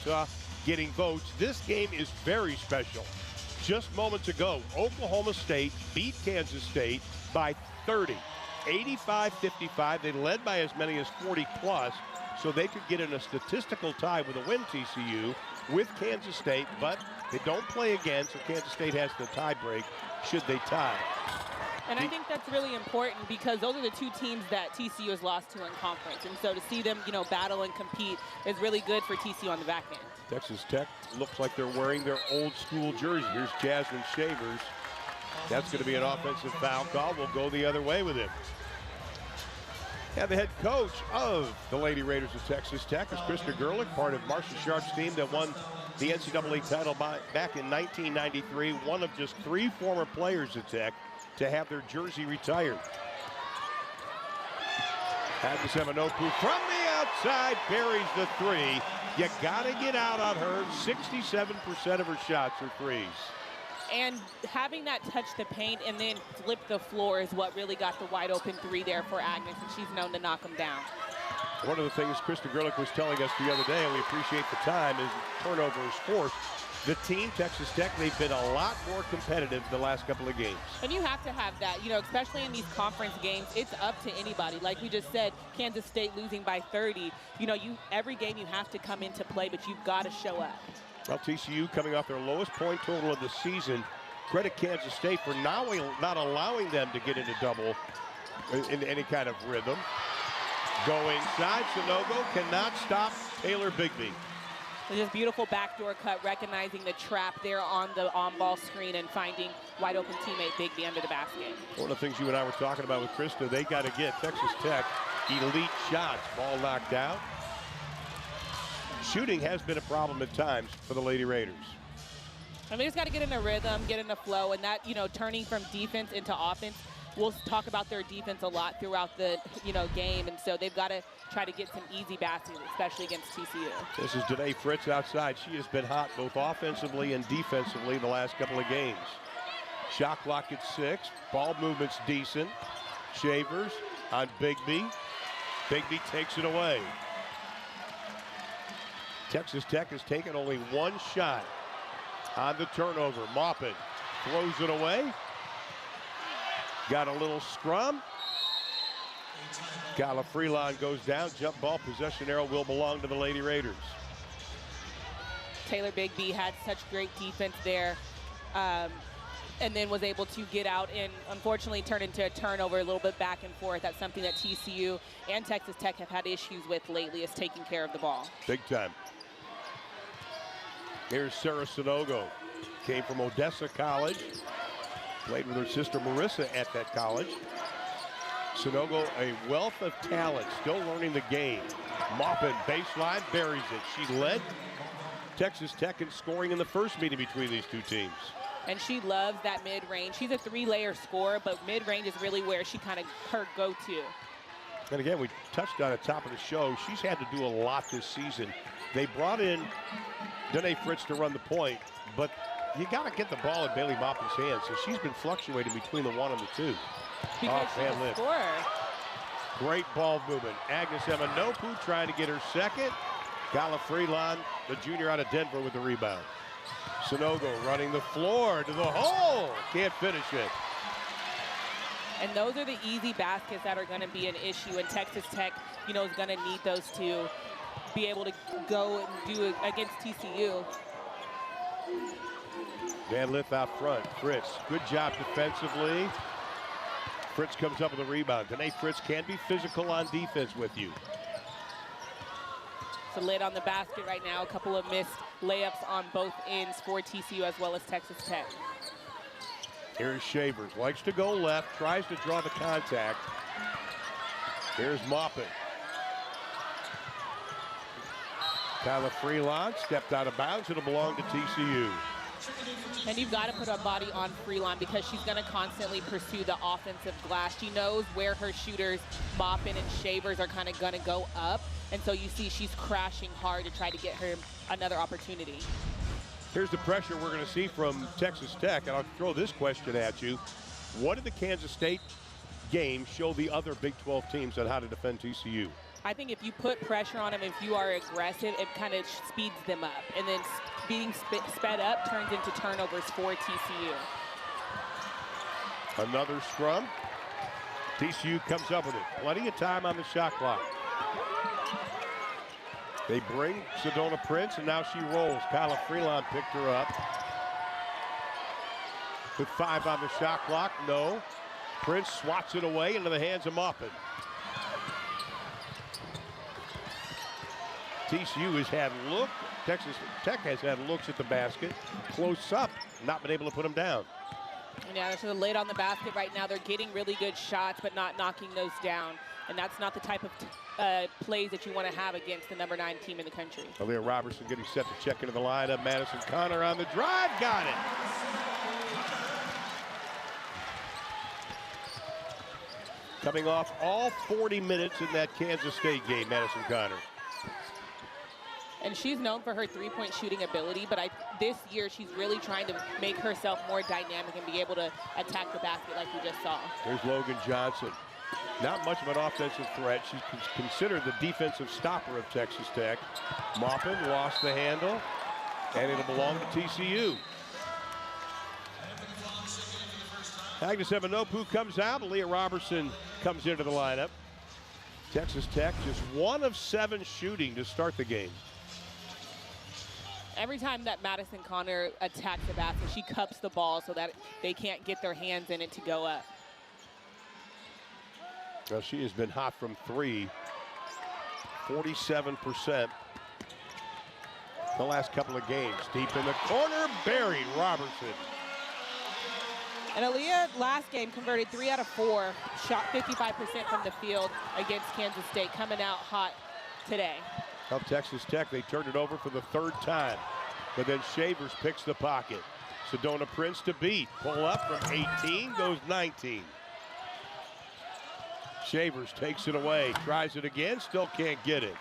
saw getting votes. This game is very special. Just moments ago, Oklahoma State beat Kansas State by 30, 85-55. They led by as many as 40-plus, so they could get in a statistical tie with a win, TCU, with Kansas State, but they don't play again, so Kansas State has the tie break should they tie. And I think that's really important because those are the two teams that TCU has lost to in conference. And so to see them, battle and compete is really good for TCU on the back end. Texas Tech looks like they're wearing their old school jersey. Here's Jasmine Shavers. That's going to be an offensive foul call. We'll go the other way with him. And the head coach of the Lady Raiders of Texas Tech is Krista Gerlich, part of Marcia Sharp's team that won the NCAA title back in 1993. One of just 3 former players at Tech to have their jersey retired. Agnes Emanoku from the outside buries the 3. You gotta get out on her. 67% of her shots are threes. And having that touch the paint and then flip the floor is what really got the wide open 3 there for Agnes, and she's known to knock them down. One of the things Krista Gerlich was telling us the other day, and we appreciate the time, is turnovers forced. The team, Texas Tech, they've been a lot more competitive the last couple of games. And you have to have that, especially in these conference games. It's up to anybody. Like we just said, Kansas State losing by 30. Every game you have to come into play, but you've got to show up. Well, TCU coming off their lowest point total of the season. Credit Kansas State for not allowing them to get into double in any kind of rhythm. Going side, Sanogo cannot stop Taylor Bigby. This beautiful backdoor cut, recognizing the trap there on the on-ball screen and finding wide-open teammate Bigby under the basket. One of the things you and I were talking about with Krista, they got to get Texas Tech elite shots. Ball knocked out. Shooting has been a problem at times for the Lady Raiders. And they just got to get in a rhythm, get in a flow, and that, turning from defense into offense. We'll talk about their defense a lot throughout the, game, and so they've got to try to get some easy baskets, especially against TCU. This is Danae Fritz outside. She has been hot both offensively and defensively the last couple of games. Shot clock at 6. Ball movement's decent. Shavers on Bigby. Bigby takes it away. Texas Tech has taken only 1 shot on the turnover. Maupin throws it away. Got a little scrum. Gala Freelon goes down. Jump ball possession arrow will belong to the Lady Raiders. Taylor Bigby had such great defense there, and then was able to get out and unfortunately turn into a turnover, a little bit back and forth. That's something that TCU and Texas Tech have had issues with lately, is taking care of the ball. Big time. Here's Sarah Sanogo. Came from Odessa College. Played with her sister Marissa at that college. Sanogo, a wealth of talent, still learning the game. Maupin, baseline, buries it. She led Texas Tech in scoring in the first meeting between these two teams. And she loves that mid-range. She's a 3-layer scorer, but mid-range is really where she kind of her go-to. And again, we touched on the top of the show. She's had to do a lot this season. They brought in Danae Fritz to run the point, but you got to get the ball in Bailey Maupin's hands. So she's been fluctuating between the 1 and the 2. Because she's a scorer. Great ball movement. Agnes Emanoku trying to get her second. Gala Freelon, the junior out of Denver, with the rebound. Sanogo running the floor to the hole. Can't finish it. And those are the easy baskets that are going to be an issue. And Texas Tech, is going to need those to be able to go and do it against TCU. Van Lith out front. Fritz, good job defensively. Fritz comes up with a rebound. Danae Fritz can be physical on defense with you. It's a lid on the basket right now. A couple of missed layups on both ends for TCU as well as Texas Tech. Here's Shavers. Likes to go left. Tries to draw the contact. Here's Maupin. Kyla Freelon stepped out of bounds. It'll belong to TCU. And you've got to put a body on Freelon because she's going to constantly pursue the offensive glass. She knows where her shooters, Maupin and Shavers, are kind of going to go up. And so you see she's crashing hard to try to get her another opportunity. Here's the pressure we're going to see from Texas Tech. And I'll throw this question at you. What did the Kansas State game show the other Big 12 teams on how to defend TCU? I think if you put pressure on them, if you are aggressive, it kind of speeds them up. And then being sped up turns into turnovers for TCU. Another scrum. TCU comes up with it. Plenty of time on the shot clock. They bring Sedona Prince, and now she rolls. Kyla Freelon picked her up. With 5 on the shot clock, no. Prince swats it away into the hands of Maupin. TCU has had look. Texas Tech has had looks at the basket, close up, not been able to put them down. Yeah, they're sort of late on the basket right now. They're getting really good shots, but not knocking those down. And that's not the type of plays that you want to have against the #9 team in the country. Aaliyah Robertson getting set to check into the lineup. Madison Connor on the drive, got it. Coming off all 40 minutes in that Kansas State game, Madison Connor. And she's known for her three-point shooting ability, but this year she's really trying to make herself more dynamic and be able to attack the basket like we just saw. There's Logan Johnson. Not much of an offensive threat. She's considered the defensive stopper of Texas Tech. Maupin lost the handle, and it'll belong to TCU. Agnes Evanopu comes out. Aaliyah Robertson comes into the lineup. Texas Tech just 1 of 7 shooting to start the game. Every time that Madison Connor attacks the basket, she cups the ball so that they can't get their hands in it to go up. Well, she has been hot from 3, 47% the last couple of games. Deep in the corner, buried Robertson. And Aaliyah last game converted 3 out of 4, shot 55% from the field against Kansas State, coming out hot today. Of Texas Tech, they turned it over for the 3rd time. But then Shavers picks the pocket. Sedona Prince to beat. Pull up from 18, goes 19. Shavers takes it away, tries it again, still can't get it.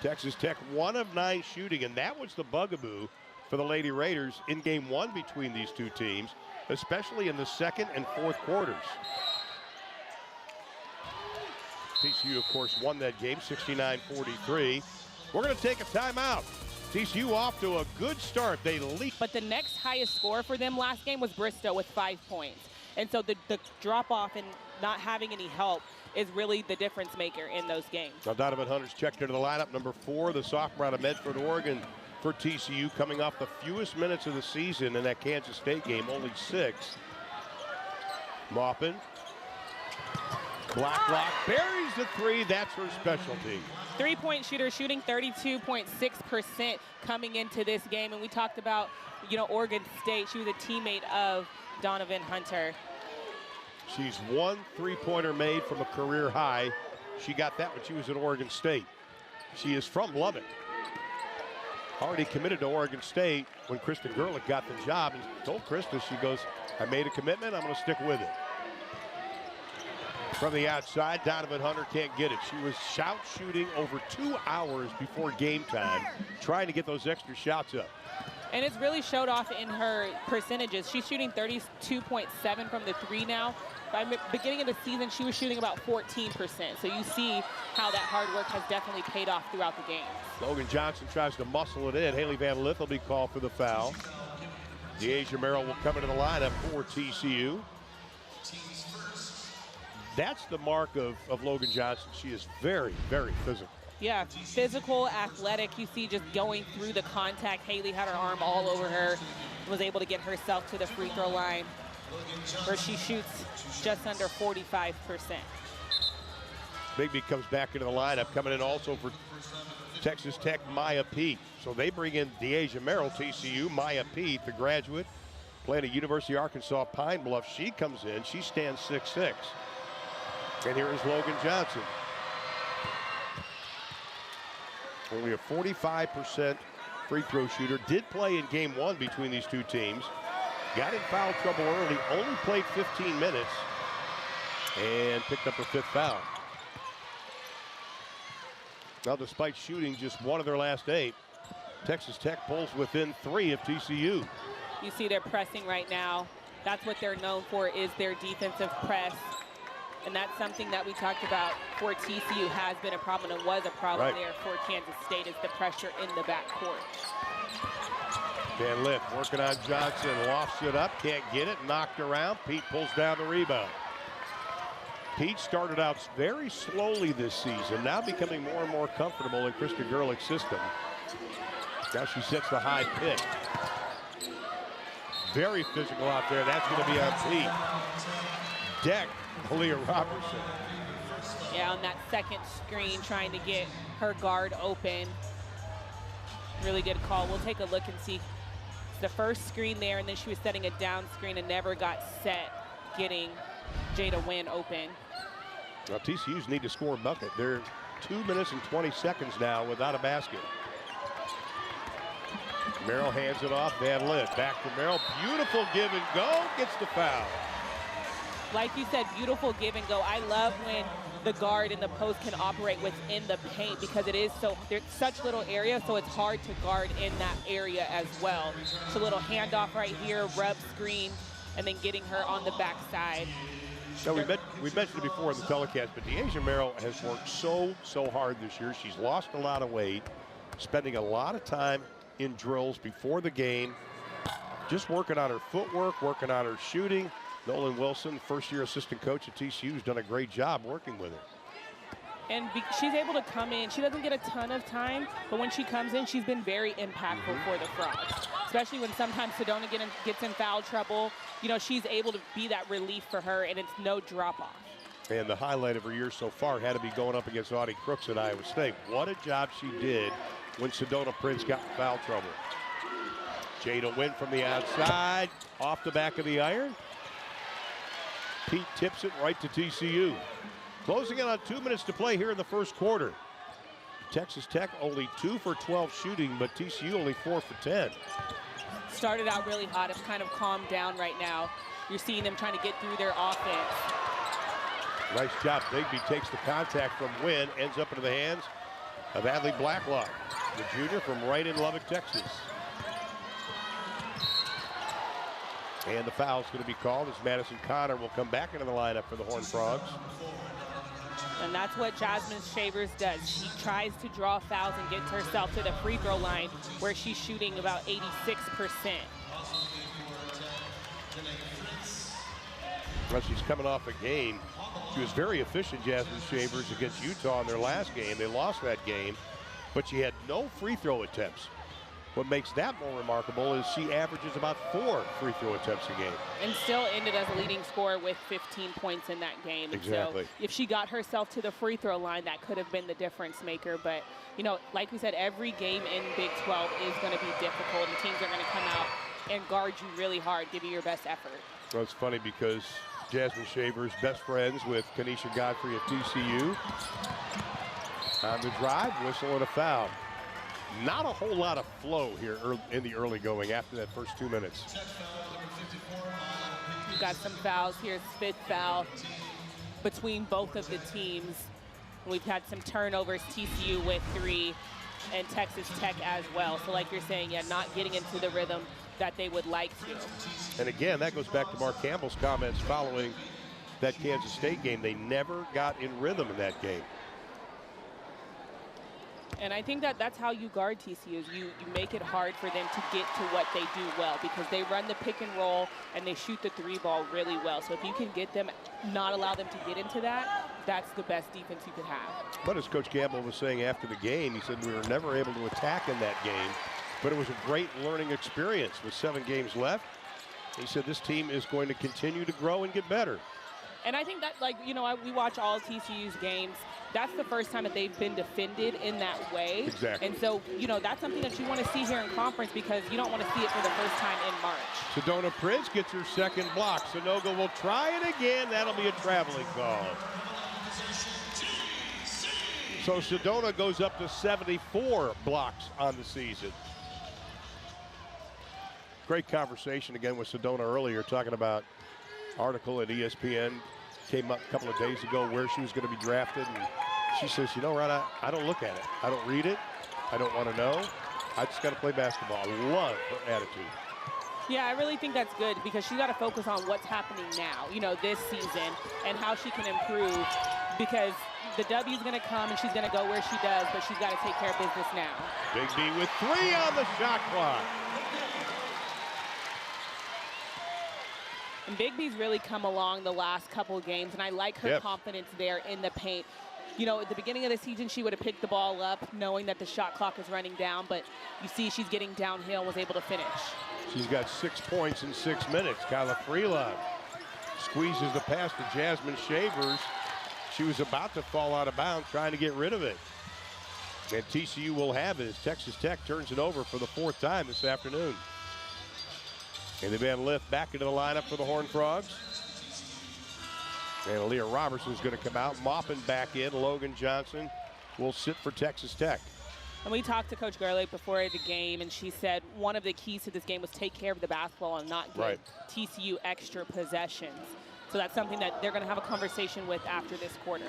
Texas Tech 1 of 9 shooting, and that was the bugaboo for the Lady Raiders in game 1 between these two teams, especially in the 2nd and 4th quarters. TCU, of course, won that game, 69-43. We're going to take a timeout. TCU off to a good start. They lead. But the next highest score for them last game was Bristow with 5 points. And so the drop-off and not having any help is really the difference maker in those games. Now Donovan Hunter's checked into the lineup. Number 4, the sophomore out of Medford, Oregon, for TCU, coming off the fewest minutes of the season in that Kansas State game, only 6. Maupin. Blacklock buries the 3. That's her specialty. Three-point shooter shooting 32.6% coming into this game. And we talked about, Oregon State. She was a teammate of Donovan Hunter. She's 1 3-pointer made from a career high. She got that when she was at Oregon State. She is from Lubbock. Already committed to Oregon State when Krista Gerlich got the job and told Krista, she goes, I made a commitment, I'm going to stick with it. From the outside, Donovan Hunter can't get it. She was shout shooting over 2 hours before game time, trying to get those extra shots up. And it's really showed off in her percentages. She's shooting 32.7 from the 3 now. By the beginning of the season, she was shooting about 14%. So you see how that hard work has definitely paid off throughout the game. Logan Johnson tries to muscle it in. Haley Van Lith will be called for the foul. Deasia Merrill will come into the lineup for TCU. That's the mark of Logan Johnson. She is very, very physical. Yeah, physical, athletic. You see just going through the contact. Haley had her arm all over her, was able to get herself to the free throw line, where she shoots just under 45%. Bigby comes back into the lineup, coming in also for Texas Tech, Maya Pete. So they bring in Deasia Merrill, TCU, Maya Pete, the graduate, playing at University of Arkansas Pine Bluff. She comes in, she stands 6'6". And here is Logan Johnson. Only a 45% free throw shooter. Did play in game 1 between these two teams. Got in foul trouble early, only played 15 minutes, and picked up her 5th foul. Now, despite shooting just 1 of their last 8, Texas Tech pulls within 3 of TCU. You see they're pressing right now. That's what they're known for, is their defensive press. And that's something that we talked about for TCU has been a problem and was a problem there for Kansas State, is the pressure in the backcourt. Van Lith working on Johnson, lofts it up, can't get it, knocked around. Pete pulls down the rebound. Pete started out very slowly this season, now becoming more and more comfortable in Krista Gerlich's system. Now she sets the high pick. Very physical out there. That's going to be on Pete. Deck, Aaliyah Robertson. Yeah, on that second screen, trying to get her guard open. Really good call. We'll take a look and see. It's the first screen there, and then she was setting a down screen and never got set, getting Jada Wynn open. Well, TCU's need to score a bucket. They're 2 minutes and 20 seconds now without a basket. Merrill hands it off. Van Lith back to Merrill. Beautiful give and go. Gets the foul. Like you said, beautiful give and go. I love when the guard and the post can operate within the paint, because it is so, there's such little area, so it's hard to guard in that area as well. So a little handoff right here, rub screen, and then getting her on the backside. So we mentioned it before in the telecast, but Deasia Merrill has worked so hard this year. She's lost a lot of weight, spending a lot of time in drills before the game, just working on her footwork, working on her shooting. Nolan Wilson, first-year assistant coach at TCU, has done a great job working with her. And she's able to come in. She doesn't get a ton of time, but when she comes in, she's been very impactful for the Frogs, especially when sometimes Sedona gets in foul trouble. You know, she's able to be that relief for her, and it's no drop-off. And the highlight of her year so far had to be going up against Audie Crooks at Iowa State. What a job she did when Sedona Prince got in foul trouble. Jada Wynn from the outside, off the back of the iron. Pete tips it right to TCU. Closing in on 2 minutes to play here in the first quarter. Texas Tech only 2 for 12 shooting, but TCU only 4 for 10. Started out really hot. It's kind of calmed down right now. You're seeing them trying to get through their offense. Nice job. Bigby takes the contact from Wynn, ends up into the hands of Adley Blacklock, the junior from right in Lubbock, Texas. And the foul's going to be called as Madison Connor will come back into the lineup for the Horned Frogs. And that's what Jasmine Shavers does. She tries to draw fouls and gets herself to the free throw line, where she's shooting about 86%. Well, she's coming off a game. She was very efficient, Jasmine Shavers, against Utah in their last game. They lost that game, but she had no free throw attempts. What makes that more remarkable is she averages about 4 free throw attempts a game. And still ended as a leading scorer with 15 points in that game. Exactly. So if she got herself to the free throw line, that could have been the difference maker. But, you know, like we said, every game in Big 12 is going to be difficult, and teams are going to come out and guard you really hard, give you your best effort. Well, it's funny because Jasmine Shavers, best friends with Kanisha Godfrey of TCU. On the drive, whistle and a foul. Not a whole lot of flow here in the early going after that first 2 minutes. We've got some fouls. Here's 5th foul between both of the teams. We've had some turnovers, TCU with 3 and Texas Tech as well. So like you're saying, yeah, not getting into the rhythm that they would like to. And again, that goes back to Mark Campbell's comments following that Kansas State game. They never got in rhythm in that game. And I think that that's how you guard TCU. You make it hard for them to get to what they do well, because they run the pick and roll and they shoot the 3 ball really well. So if you can get them, not allow them to get into that, that's the best defense you could have. But as Coach Campbell was saying after the game, he said we were never able to attack in that game, but it was a great learning experience with 7 games left. He said this team is going to continue to grow and get better. And I think that, like, you know, we watch all TCU's games. That's the first time that they've been defended in that way. Exactly. And so, you know, that's something that you want to see here in conference, because you don't want to see it for the first time in March. Sedona Prince gets her 2nd block. Sanogo will try it again. That'll be a traveling call. So Sedona goes up to 74 blocks on the season. Great conversation again with Sedona earlier, talking about article at ESPN came up a couple of days ago where she was going to be drafted, and she says, you know, Ron, I don't look at it. I don't read it. I don't want to know. I just got to play basketball. I love her attitude. Yeah, I really think that's good because she's got to focus on what's happening now, you know, this season and how she can improve because the W is going to come and she's going to go where she does, but she's got to take care of business now. Big B with 3 on the shot clock. And Big B's really come along the last couple of games, and I like her confidence there in the paint. You know, at the beginning of the season, she would have picked the ball up knowing that the shot clock is running down, but you see she's getting downhill and was able to finish. She's got 6 points in 6 minutes. Kyla Freeland squeezes the pass to Jasmine Shavers. She was about to fall out of bounds, trying to get rid of it. And TCU will have it as Texas Tech turns it over for the 4th time this afternoon. And they've been lift back into the lineup for the Horned Frogs. And Aaliyah Robertson's going to come out. Maupin back in. Logan Johnson will sit for Texas Tech. And we talked to Coach Garlick before the game, and she said one of the keys to this game was take care of the basketball and not give TCU extra possessions. So that's something that they're going to have a conversation with after this quarter.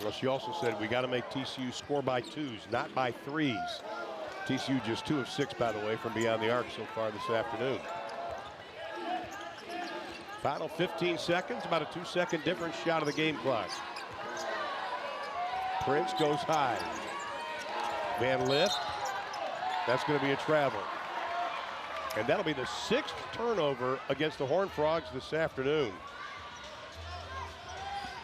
Well, she also said we got to make TCU score by 2s, not by 3s. TCU just 2 of 6, by the way, from beyond the arc so far this afternoon. Final 15 seconds, about a 2-second difference shot of the game clock. Prince goes high. Van Lith, that's going to be a travel. And that'll be the 6th turnover against the Horned Frogs this afternoon.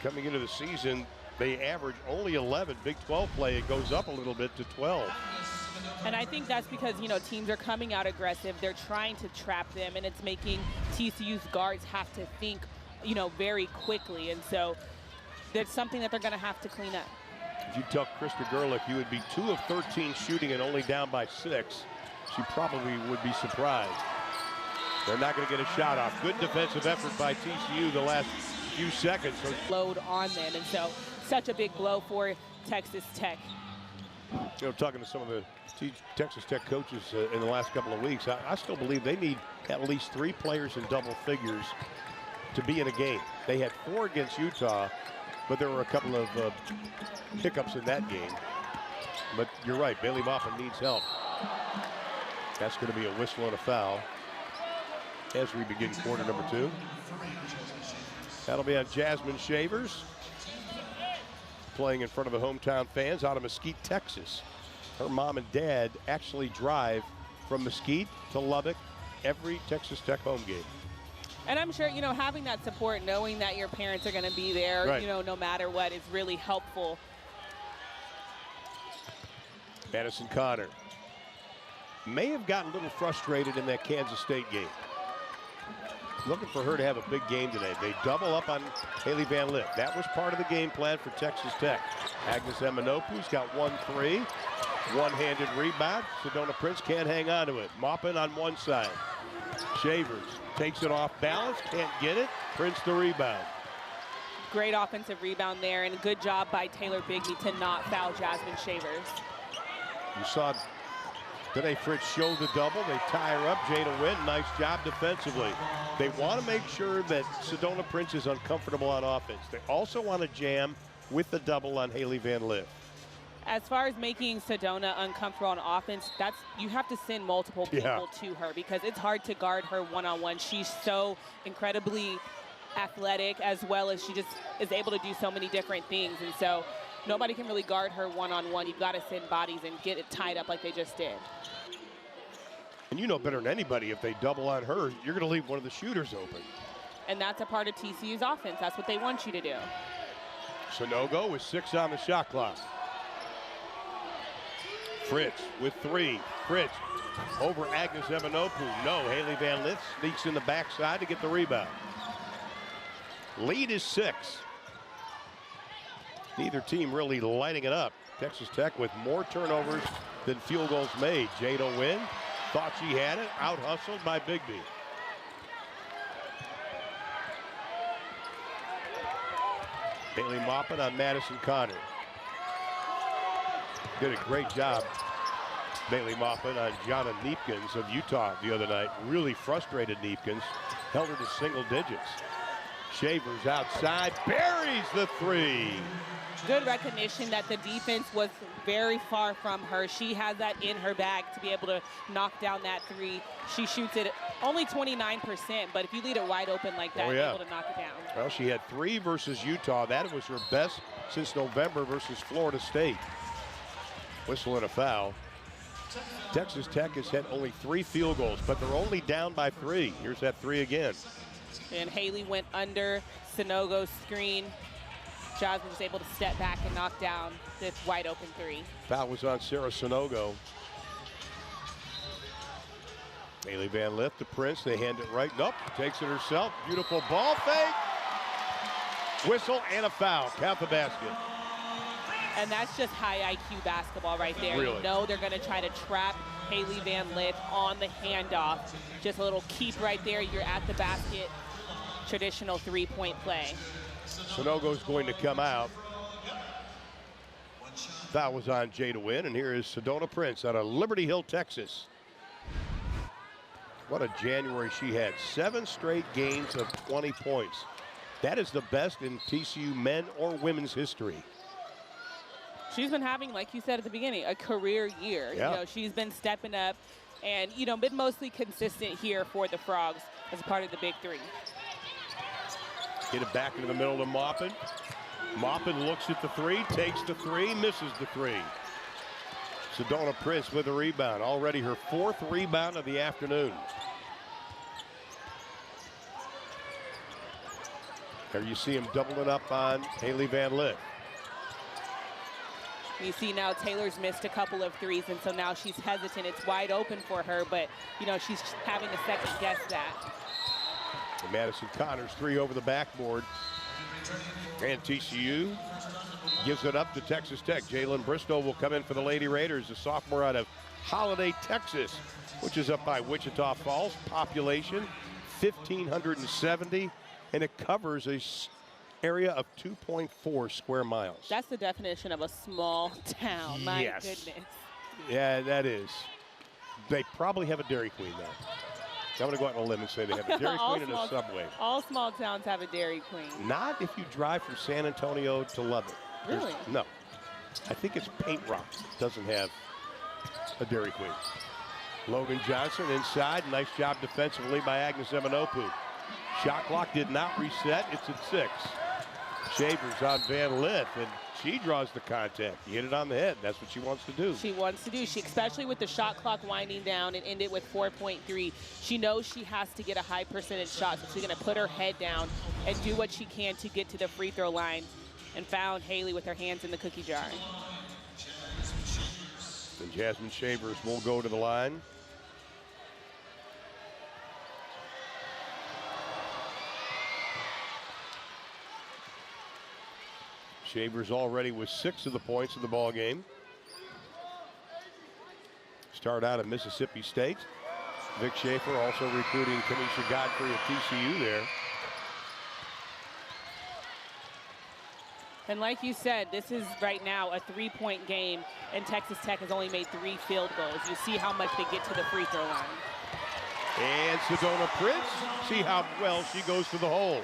Coming into the season, they average only 11. Big 12 play, it goes up a little bit to 12. And I think that's because, you know, teams are coming out aggressive. They're trying to trap them, and it's making TCU's guards have to think, you know, very quickly. And so that's something that they're going to have to clean up. If you tell Krista Gerlich you would be 2 of 13 shooting and only down by 6, she probably would be surprised. They're not going to get a shot off. Good defensive effort by TCU the last few seconds. Load on them, and so such a big blow for Texas Tech. You know, talking to some of the Texas Tech coaches in the last couple of weeks, I still believe they need at least 3 players in double figures to be in a game. They had 4 against Utah, but there were a couple of hiccups in that game. But you're right, Bailey Maupin needs help. That's going to be a whistle and a foul as we begin quarter number 2. That'll be on Jasmine Shavers, playing in front of the hometown fans out of Mesquite, Texas. Her mom and dad actually drive from Mesquite to Lubbock every Texas Tech home game. And I'm sure, you know, having that support, knowing that your parents are going to be there, you know, no matter what, is really helpful. Madison Connor may have gotten a little frustrated in that Kansas State game. Looking for her to have a big game today. They double up on Haley Van Lith. That was part of the game plan for Texas Tech. Agnes Eminopu's got 1-3. One-handed rebound. Sedona Prince can't hang on to it. Maupin on one side. Shavers takes it off balance, can't get it. Prince the rebound. Great offensive rebound there, and a good job by Taylor Bigney to not foul Jasmine Shavers. You saw today Fritz show the double. They tie her up. Jada Wynn, nice job defensively. They want to make sure that Sedona Prince is uncomfortable on offense. They also want to jam with the double on Haley Van Lith. As far as making Sedona uncomfortable on offense, you have to send multiple people to her because it's hard to guard her one-on-one. She's so incredibly athletic, as well as she just is able to do so many different things. And so nobody can really guard her one-on-one. You've got to send bodies and get it tied up like they just did. And you know better than anybody, if they double on her, you're going to leave one of the shooters open. And that's a part of TCU's offense. That's what they want you to do. Sonogo with 6 on the shot clock. Fritz with 3. Fritz over Agnes Eminopu. No, Haley Van Lith sneaks in the backside to get the rebound. Lead is 6. Neither team really lighting it up. Texas Tech with more turnovers than field goals made. Jada Wynn thought she had it, out hustled by Bigby. Bailey Maupin on Madison Connor. Did a great job, Bailey Maupin, on Jana Neepkins of Utah the other night. Really frustrated Neepkins. Held her to single digits. Shavers outside, buries the three. Good recognition that the defense was very far from her. She has that in her bag to be able to knock down that three. She shoots it only 29%, but if you leave it wide open like that, you're able to knock it down. Well, she had 3 versus Utah. That was her best since November versus Florida State. Whistle and a foul. Texas Tech has had only 3 field goals, but they're only down by 3. Here's that 3 again. And Haley went under Sonogo's screen. Jasmine was able to step back and knock down this wide open 3. Foul was on Sarah Sonogo. Haley Van Lith to Prince. They hand it right. Nope. Takes it herself. Beautiful ball fake. Whistle and a foul. Count the basket. And that's just high IQ basketball right there. Really? You know they're going to try to trap Haley Van Lith on the handoff. Just a little keep right there. You're at the basket. Traditional 3-point play. Sonogo's going to come out. Foul was on Jada Wynn, and here is Sedona Prince out of Liberty Hill, Texas. What a January she had. 7 straight games of 20 points. That is the best in TCU men or women's history. She's been having, like you said at the beginning, a career year. Yeah. You know, she's been stepping up and, you know, been mostly consistent here for the Frogs as part of the Big 3. Get it back into the middle to Maupin. Maupin looks at the 3, takes the 3, misses the 3. Sedona Prince with a rebound. Already her 4th rebound of the afternoon. There you see him doubling up on Haley Van Lith. You see now Taylor's missed a couple of 3s, and so now she's hesitant. It's wide open for her, but, you know, she's having to second guess that. And Madison Connors 3 over the backboard. And TCU gives it up to Texas Tech. Jalen Bristow will come in for the Lady Raiders, a sophomore out of Holiday, Texas, which is up by Wichita Falls. Population 1,570, and it covers a area of 2.4 square miles. That's the definition of a small town. My goodness. Yeah, that is. They probably have a Dairy Queen now. I'm going to go out on a limb and say they have a Dairy Queen and a Subway. All small towns have a Dairy Queen. Not if you drive from San Antonio to Lubbock. Really? No. I think it's Paint Rock doesn't have a Dairy Queen. Logan Johnson inside. Nice job defensively by Agnes Eminopu. Shot clock did not reset. It's at 6. Shavers on Van Lith, and she draws the contact. You hit it on the head. That's what she wants to do. She wants to do. She, especially with the shot clock winding down and ended with 4.3. She knows she has to get a high percentage shot, so she's going to put her head down and do what she can to get to the free throw line, and found Haley with her hands in the cookie jar. And Jasmine Shavers will go to the line. Shavers already with 6 of the points in the ball game. Start out at Mississippi State. Vic Schaefer also recruiting Kanisha Godfrey at TCU there. And like you said, this is right now a 3-point game, and Texas Tech has only made 3 field goals. You see how much they get to the free throw line. And Sedona Prince, see how well she goes to the hole.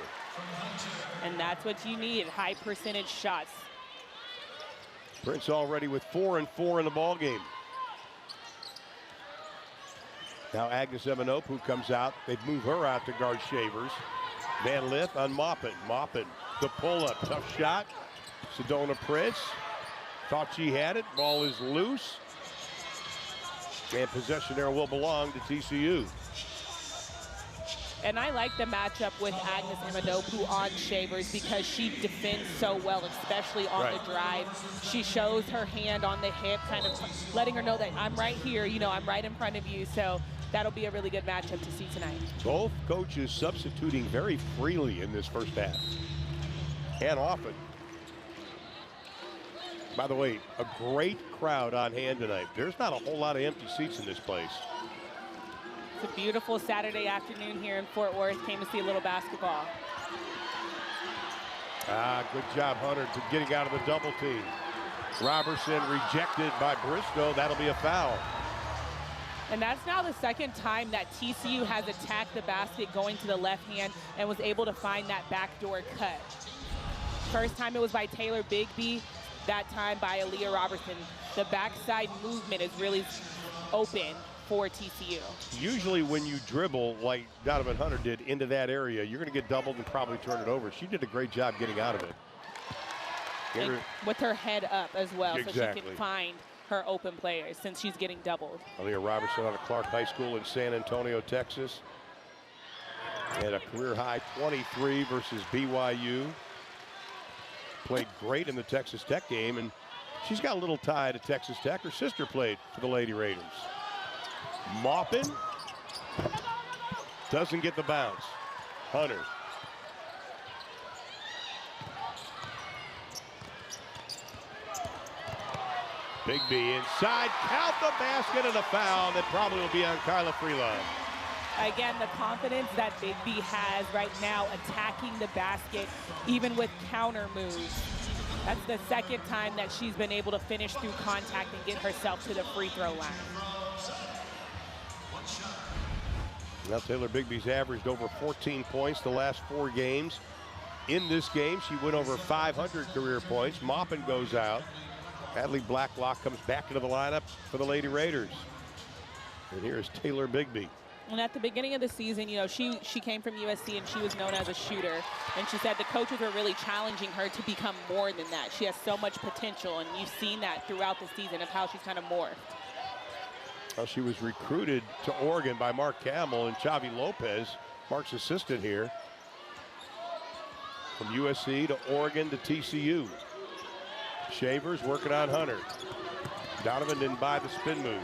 And that's what you need, high percentage shots. Prince already with 4 and 4 in the ball game. Now Agnes Eminopu comes out. They've moved her out to guard Shavers. Van Lith on Maupin. Maupin, the pull-up, tough shot. Sedona Prince thought she had it. Ball is loose. And possession there will belong to TCU. And I like the matchup with Agnes Eminopu on Shavers because she defends so well, especially on the drive. She shows her hand on the hip, kind of letting her know that I'm right here, you know, I'm right in front of you. So that'll be a really good matchup to see tonight. Both coaches substituting very freely in this first half. And often. By the way, a great crowd on hand tonight. There's not a whole lot of empty seats in this place. It's a beautiful Saturday afternoon here in Fort Worth. Came to see a little basketball. Good job, Hunter, to getting out of the double team. Robertson rejected by Bristow. That'll be a foul. And that's now the second time that TCU has attacked the basket going to the left hand and was able to find that backdoor cut. First time it was by Taylor Bigby, that time by Aaliyah Robertson. The backside movement is really open for TCU. Usually when you dribble like Donovan Hunter did into that area, you're going to get doubled and probably turn it over. She did a great job getting out of it. With her head up as well, exactly. So she can find her open players since she's getting doubled. Aaliyah Robertson out of Clark High School in San Antonio, Texas. And a career high 23 versus BYU. Played great in the Texas Tech game, and she's got a little tie to Texas Tech. Her sister played for the Lady Raiders. Maupin doesn't get the bounce. Hunter. Bigby inside, count the basket, and a foul that probably will be on Kyla Freeland. Again, the confidence that Bigby has right now attacking the basket, even with counter moves. That's the second time that she's been able to finish through contact and get herself to the free throw line. Now Taylor Bigby's averaged over 14 points the last 4 games. In this game, she went over 500 career points. Maupin goes out. Adley Blacklock comes back into the lineup for the Lady Raiders. And here's Taylor Bigby. And at the beginning of the season, you know, she came from USC and she was known as a shooter. And she said the coaches were really challenging her to become more than that. She has so much potential, and you've seen that throughout the season of how she's kind of morphed. Well, she was recruited to Oregon by Mark Camel and Xavi Lopez, Mark's assistant here. From USC to Oregon to TCU. Shavers working on Hunter. Donovan didn't buy the spin move.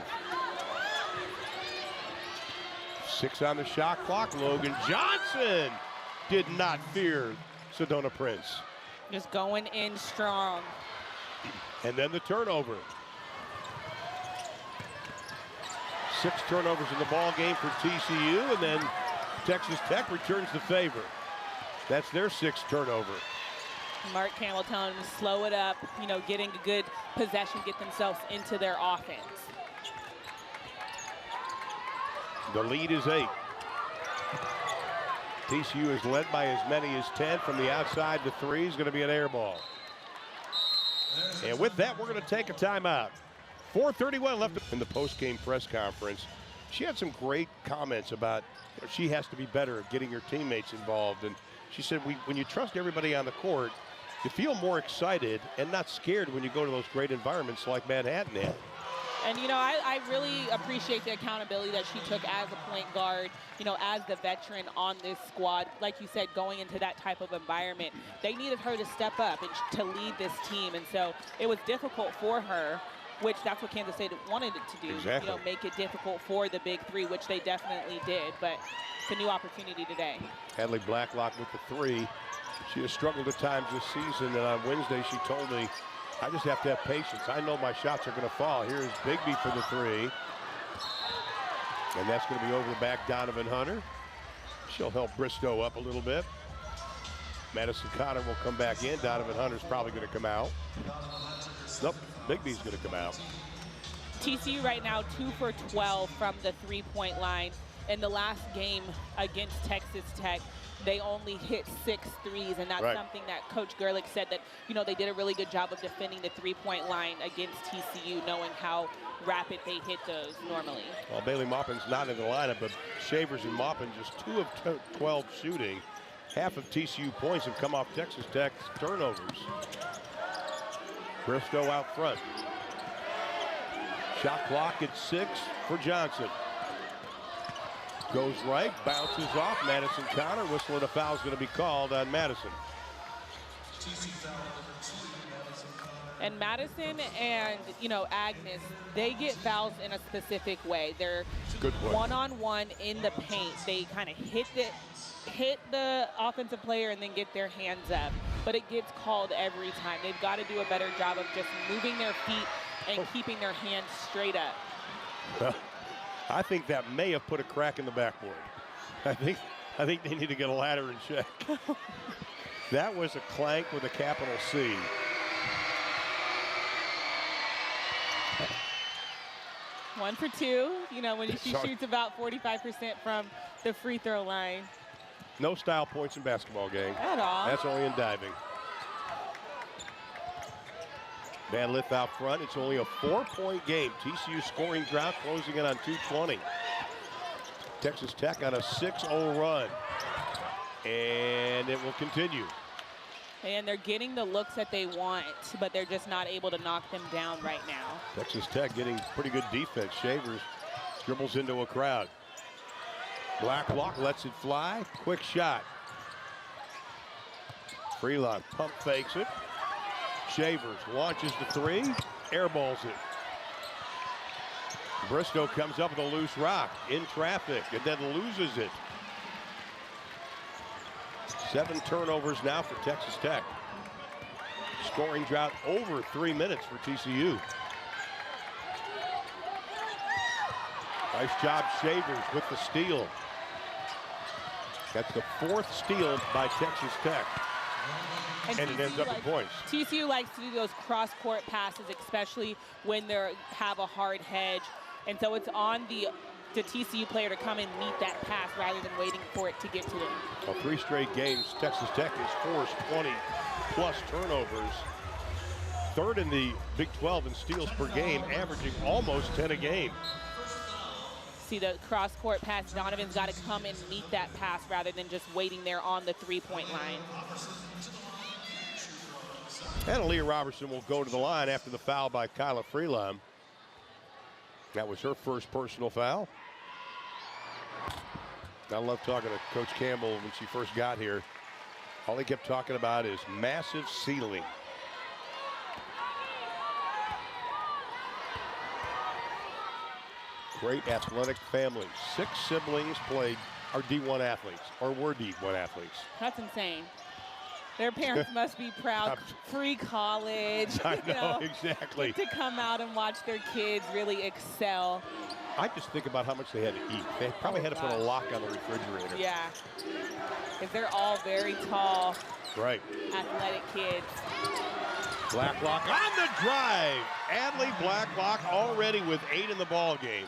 6 on the shot clock. Logan Johnson did not fear Sedona Prince. Just going in strong. And then the turnover. 6 turnovers in the ball game for TCU, and then Texas Tech returns the favor. That's their 6th turnover. Mark Camel telling them to slow it up, you know, getting a good possession, get themselves into their offense. The lead is 8. TCU is led by as many as 10 from the outside. The 3 is going to be an air ball. And with that, we're going to take a timeout. 4:31 left in the post-game press conference. She had some great comments about, you know, she has to be better at getting her teammates involved. And she said, when you trust everybody on the court, you feel more excited and not scared when you go to those great environments like Manhattan had. And, you know, I really appreciate the accountability that she took as a point guard, you know, as the veteran on this squad. Like you said, going into that type of environment, they needed her to step up and to lead this team. And so it was difficult for her, which that's what Kansas State wanted it to do. Exactly. You know, make it difficult for the big 3, which they definitely did. But it's a new opportunity today. Adley Blacklock with the 3. She has struggled at times this season, and on Wednesday she told me, I just have to have patience. I know my shots are going to fall. Here's Bigby for the 3. And that's going to be over the back Donovan Hunter. She'll help Bristow up a little bit. Madison Connor will come back in. Donovan Hunter's probably going to come out. Nope, Bigby's going to come out. TCU right now 2 for 12 from the 3-point line. In the last game against Texas Tech, they only hit 6 threes, and that's right. something that Coach Gerlich said that, you know, they did a really good job of defending the 3-point line against TCU, knowing how rapid they hit those normally. Well, Bailey Maupin's not in the lineup, but Shavers and Maupin just 2 of 12 shooting. Half of TCU points have come off Texas Tech's turnovers. Bristow out front. Shot clock at 6 for Johnson. Goes right, bounces off. Madison Connor whistling a foul is going to be called on Madison. And Madison and, you know, Agnes, they get fouls in a specific way. They're one-on-one in the paint. They kind of hit the offensive player and then get their hands up. But it gets called every time. They've got to do a better job of just moving their feet and keeping their hands straight up. Well, I think that may have put a crack in the backboard. I think they need to get a ladder and check. That was a clank with a capital C. 1 for 2. You know, when she Sorry. shoots about 45% from the free throw line. No style points in basketball game. At all. That's only in diving. Van Lith out front. It's only a 4-point game. TCU scoring drought closing in on 2:20. Texas Tech on a 6-0 run. And it will continue. And they're getting the looks that they want, but they're just not able to knock them down right now. Texas Tech getting pretty good defense. Shavers dribbles into a crowd. Blacklock lets it fly. Quick shot. Freeland pump fakes it. Shavers launches the three. Airballs it. Bristow comes up with a loose rock in traffic and then loses it. 7 turnovers now for Texas Tech. Scoring drought over 3 minutes for TCU. Nice job, Shavers, with the steal. That's the 4th steal by Texas Tech. And it ends up in points. TCU likes to do those cross-court passes, especially when they have a hard hedge. And so it's on the TCU player to come and meet that pass rather than waiting for it to get to them. Well, 3 straight games, Texas Tech has forced 20-plus turnovers. 3rd in the Big 12 in steals per game, averaging almost 10 a game. See the cross-court pass. Donovan's got to come and meet that pass rather than just waiting there on the 3-point line. And Aaliyah Robertson will go to the line after the foul by Kyla Freeland. That was her first personal foul. I love talking to Coach Campbell when she first got here. All he kept talking about is massive ceiling. Great athletic family. 6 siblings are D1 athletes, or were D1 athletes. That's insane. Their parents must be proud. Free college. I know, exactly. To come out and watch their kids really excel. I just think about how much they had to eat. They probably had to put a lock on the refrigerator. Yeah. Because they're all very tall, right, athletic kids. Blacklock on the drive. Adley Blacklock already with 8 in the ball game.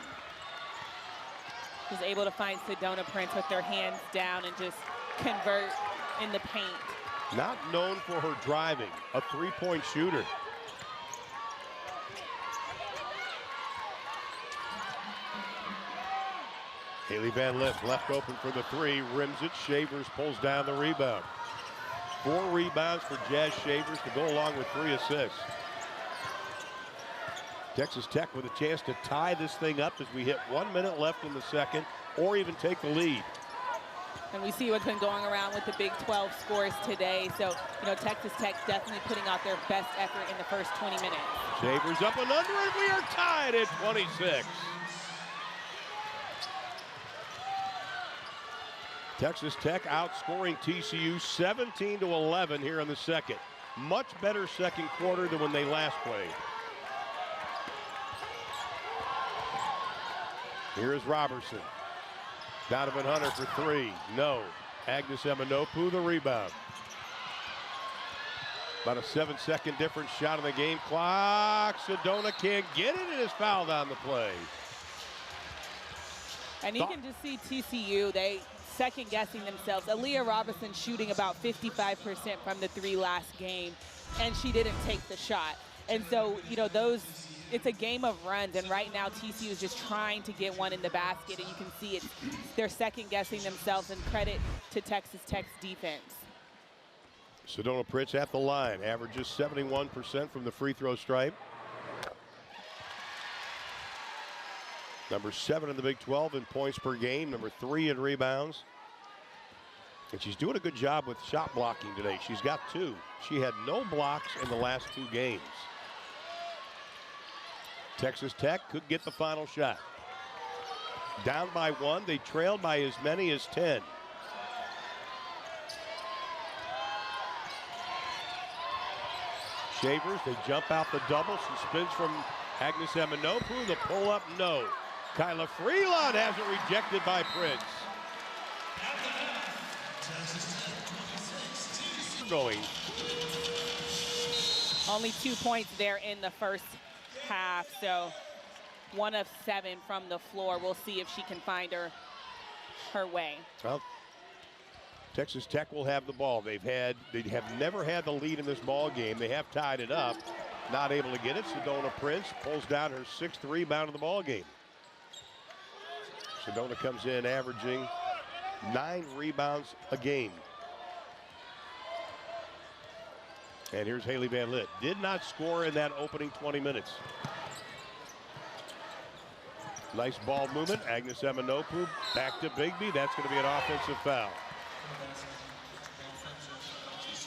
Was able to find Sedona Prince with their hands down and just convert in the paint. Not known for her driving, a 3-point shooter. Haley Van Lith left open for the 3, rims it. Shavers pulls down the rebound. 4 rebounds for Jazz Shavers to go along with 3 assists. Texas Tech with a chance to tie this thing up as we hit 1 minute left in the second, or even take the lead. And we see what's been going around with the Big 12 scores today. So, you know, Texas Tech definitely putting out their best effort in the first 20 minutes. Shavers up and under, and we are tied at 26. Texas Tech outscoring TCU 17-11 here in the second. Much better second quarter than when they last played. Here's Robertson. Donovan Hunter for 3. No. Agnes Eminopu the rebound. About a 7-second difference shot on the game clock. Sedona can't get it and is fouled on the play. And you can just see TCU, they second guessing themselves. Aaliyah Robinson shooting about 55% from the 3 last game, and she didn't take the shot. And so, you know, it's a game of runs, and right now TCU is just trying to get one in the basket, and you can see they're second guessing themselves, and credit to Texas Tech's defense. Sedona Pritz at the line, averages 71% from the free throw stripe. Number 7 in the Big 12 in points per game, number 3 in rebounds. And she's doing a good job with shot blocking today. She's got 2. She had no blocks in the last 2 games. Texas Tech could get the final shot. Down by 1, they trailed by as many as 10. Shavers, they jump out the double. She spins from Agnes Eminopu. The pull up, no. Kyla Freeland has it rejected by Prince. Going. Only 2 points there in the first half, so 1 of 7 from the floor. We'll see if she can find her way. Well, Texas Tech will have the ball. They have never had the lead in this ball game. They have tied it up. Not able to get it. Sedona Prince pulls down her 6th rebound of the ball game. Sedona comes in averaging 9 rebounds a game. And here's Haley Van Lith. Did not score in that opening 20 minutes. Nice ball movement. Agnes Eminopu back to Bigby. That's going to be an offensive foul.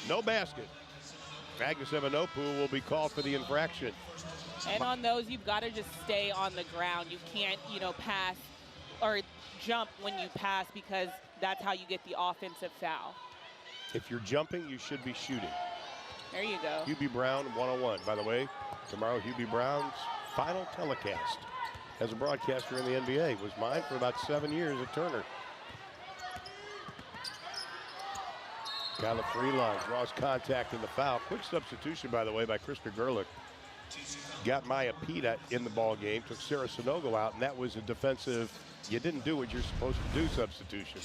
No basket. Agnes Eminopu will be called for the infraction. And on those, you've got to just stay on the ground. You can't, pass or jump when you pass, because that's how you get the offensive foul. If you're jumping, you should be shooting. There you go. Hubie Brown 101. By the way, tomorrow Hubie Brown's final telecast as a broadcaster in the NBA was mine for about 7 years at Turner. Kyla Freeline draws contact in the foul. Quick substitution, by the way, by Krista Gerlich. Got Maya Pita in the ball game, took Sarah Sonogo out, and that was a defensive, you didn't do what you're supposed to do substitution.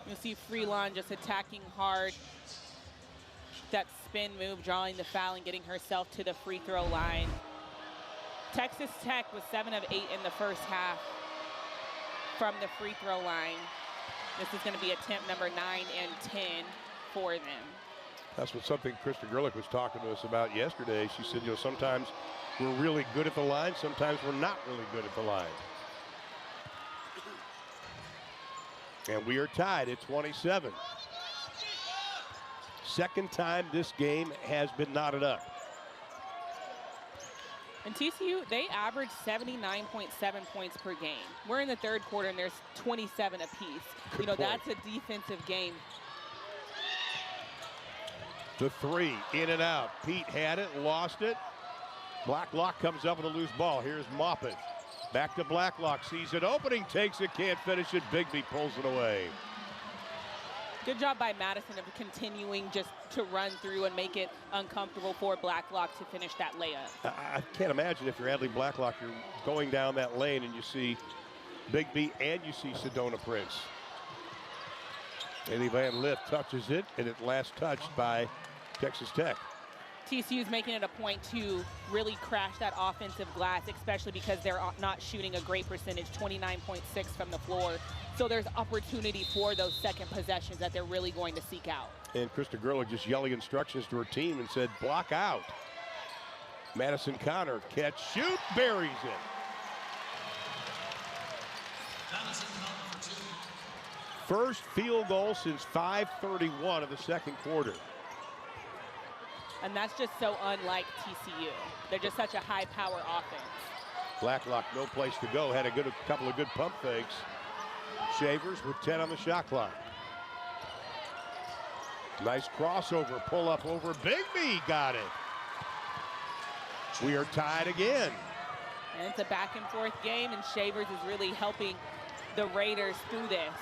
You'll see Freeline just attacking hard. That spin move, drawing the foul and getting herself to the free throw line. Texas Tech was 7 of 8 in the first half from the free throw line. This is going to be attempt number 9 and 10 for them. That's something Krista Gerlich was talking to us about yesterday. She said, sometimes we're really good at the line, sometimes we're not really good at the line. And we are tied at 27. Second time this game has been knotted up. And TCU, they average 79.7 points per game. We're in the third quarter and there's 27 apiece. Good point. That's a defensive game. The 3, in and out. Pete had it, lost it. Blacklock comes up with a loose ball. Here's Moppet. Back to Blacklock, sees it opening, takes it, can't finish it. Bigby pulls it away. Good job by Madison of continuing just to run through and make it uncomfortable for Blacklock to finish that layup. I can't imagine if you're Adley Blacklock, you're going down that lane and you see Bigby and you see Sedona Prince. Haley Van Lith touches it, and it last touched by Texas Tech. TCU's making it a point to really crash that offensive glass, especially because they're not shooting a great percentage, 29.6 from the floor. So there's opportunity for those second possessions that they're really going to seek out. And Krista Gerlich just yelling instructions to her team and said, block out. Madison Connor, catch, shoot, buries it. First field goal since 5:31 of the second quarter. And that's just so unlike TCU. They're just such a high-power offense. Blacklock, no place to go. Had a couple of good pump fakes. Shavers with 10 on the shot clock. Nice crossover, pull up over Bigby, got it. We are tied again. And it's a back-and-forth game, and Shavers is really helping the Raiders through this.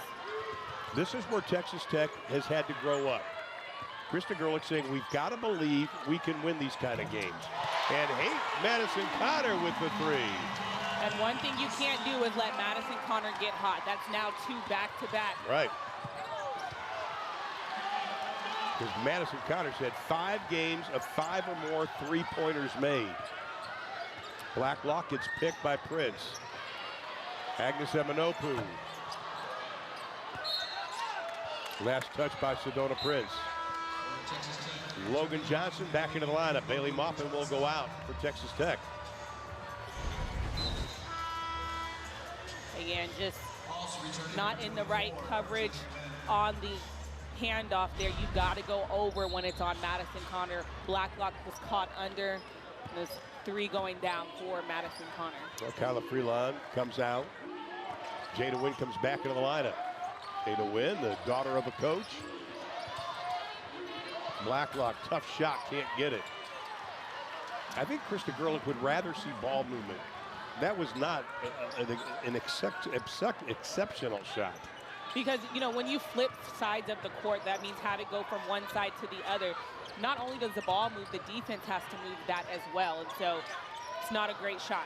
This is where Texas Tech has had to grow up. Krista Gerlich saying we've got to believe we can win these kind of games. And Madison Connor with the 3. And one thing you can't do is let Madison Connor get hot. That's now 2 back-to-back. Right. Because Madison Connor said 5 games of 5 or more three-pointers made. Blacklock gets picked by Prince. Agnes Eminopu. Last touch by Sedona Prince. Logan Johnson back into the lineup. Bailey Maupin will go out for Texas Tech. Again, just not in the right coverage on the handoff there. You got to go over when it's on Madison Connor. Blacklock was caught under. There's 3 going down for Madison Connor. Well, Kyla Freeland comes out. Jada Wynn comes back into the lineup. Jada Wynn, the daughter of a coach. Blacklock, tough shot, can't get it. I think Krista Gerlich would rather see ball movement. That was not an exceptional shot. Because, when you flip sides of the court, that means how to go from one side to the other. Not only does the ball move, the defense has to move that as well. And so it's not a great shot.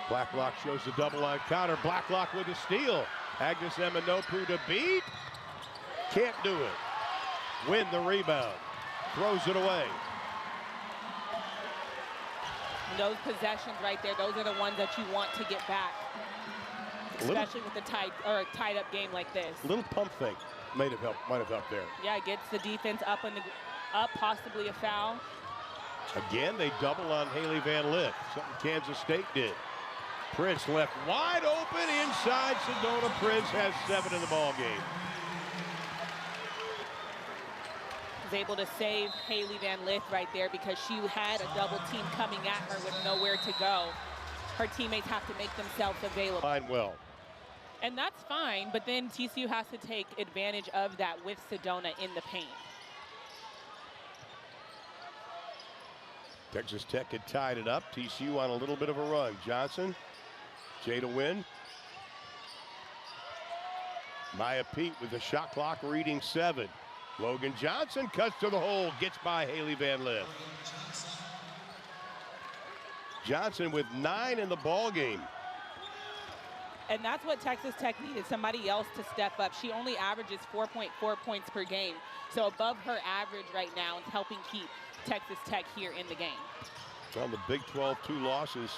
Blacklock shows the double on counter. Blacklock with a steal. Agnes Eminopu to beat. Can't do it. Win the rebound. Throws it away. Those possessions right there, those are the ones that you want to get back. Especially with the tied up game like this. A little pump fake might have helped there. Yeah, it gets the defense up, possibly a foul. Again, they double on Haley Van Lith, something Kansas State did. Prince left wide open inside. Sedona Prince has 7 in the ball game. Was able to save Haley Van Lith right there because she had a double team coming at her with nowhere to go. Her teammates have to make themselves available. Fine well. And that's fine, but then TCU has to take advantage of that with Sedona in the paint. Texas Tech had tied it up. TCU on a little bit of a run. Johnson, Jada Wynn. Maya Pete with the shot clock reading 7. Logan Johnson cuts to the hole, gets by Haley Van Lith. Johnson with 9 in the ball game. And that's what Texas Tech needed, somebody else to step up. She only averages 4.4 points per game. So above her average right now is helping keep Texas Tech here in the game. On the Big 12, 2 losses,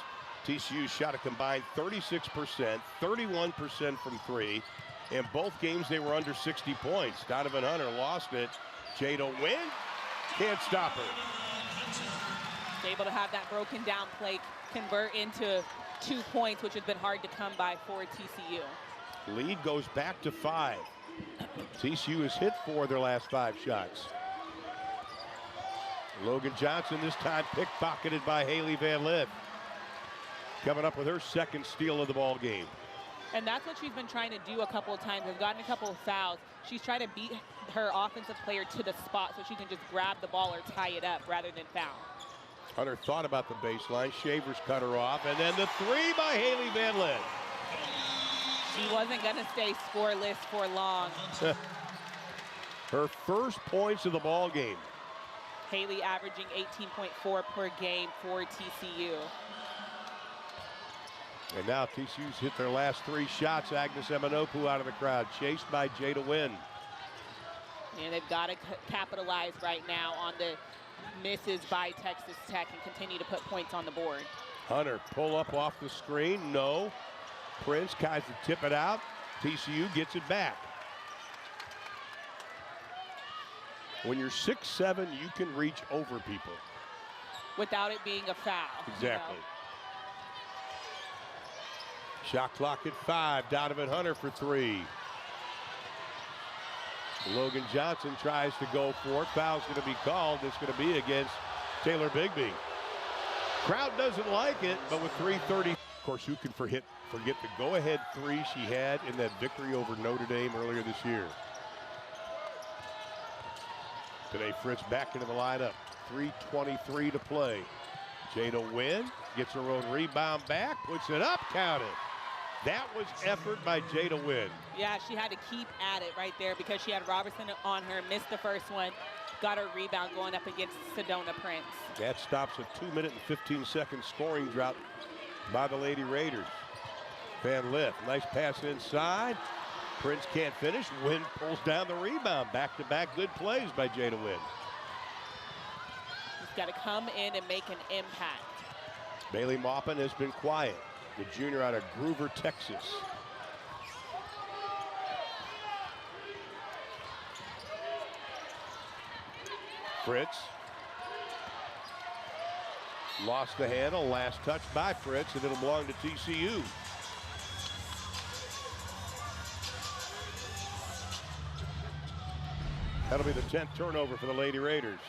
TCU shot a combined 36%, 31% from 3. In both games, they were under 60 points. Donovan Hunter lost it. Jada Wynn can't stop her. Able to have that broken down play convert into 2 points, which has been hard to come by for TCU. Lead goes back to 5. TCU has hit 4 of their last 5 shots. Logan Johnson this time pickpocketed by Haley Van Lith. Coming up with her 2nd steal of the ball game. And that's what she's been trying to do a couple of times. They've gotten a couple of fouls. She's trying to beat her offensive player to the spot so she can just grab the ball or tie it up rather than foul. Hunter thought about the baseline. Shavers cut her off. And then the 3 by Haley Van Lith. She wasn't going to stay scoreless for long. Her first points of the ball game. Haley averaging 18.4 per game for TCU. And now TCU's hit their last 3 shots. Agnes Eminopu out of the crowd, chased by Jada Wynn. And they've got to capitalize right now on the misses by Texas Tech and continue to put points on the board. Hunter pull up off the screen, no. Prince tries to tip it out. TCU gets it back. When you're 6'7", you can reach over people. Without it being a foul. Exactly. You know? Shot clock at 5. Donovan Hunter for 3. Logan Johnson tries to go for it. Foul's going to be called. It's going to be against Taylor Bigby. Crowd doesn't like it, but with 3:30. Of course, who can forget the go-ahead 3 she had in that victory over Notre Dame earlier this year. Today, Fritz back into the lineup. 3:23 to play. Jada Wynn gets her own rebound back, puts it up, counted. That was effort by Jada Wynn. Yeah, she had to keep at it right there because she had Robertson on her, missed the first one, got her rebound going up against Sedona Prince. That stops a 2-minute and 15-second scoring drought by the Lady Raiders. Van Lith, nice pass inside. Prince can't finish. Wynn pulls down the rebound. Back-to-back good plays by Jada Wynn. He's got to come in and make an impact. Bailey Maupin has been quiet. The junior out of Groover, Texas. Fritz. Lost the handle. Last touch by Fritz, and it'll belong to TCU. That'll be the 10th turnover for the Lady Raiders.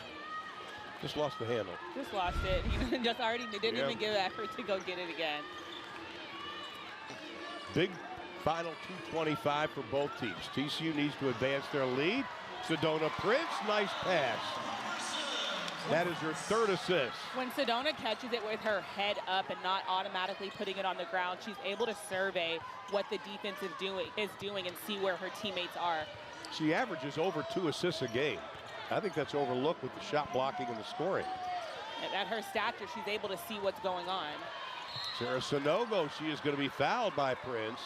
Just lost the handle. Just lost it. Just already didn't even give effort to go get it again. Big final 2:25 for both teams. TCU needs to advance their lead. Sedona Prince, nice pass. That is her 3rd assist. When Sedona catches it with her head up and not automatically putting it on the ground, she's able to survey what the defense is doing and see where her teammates are. She averages over 2 assists a game. I think that's overlooked with the shot blocking and the scoring. And at her stature, she's able to see what's going on. Sarah Sonogo, she is going to be fouled by Prince.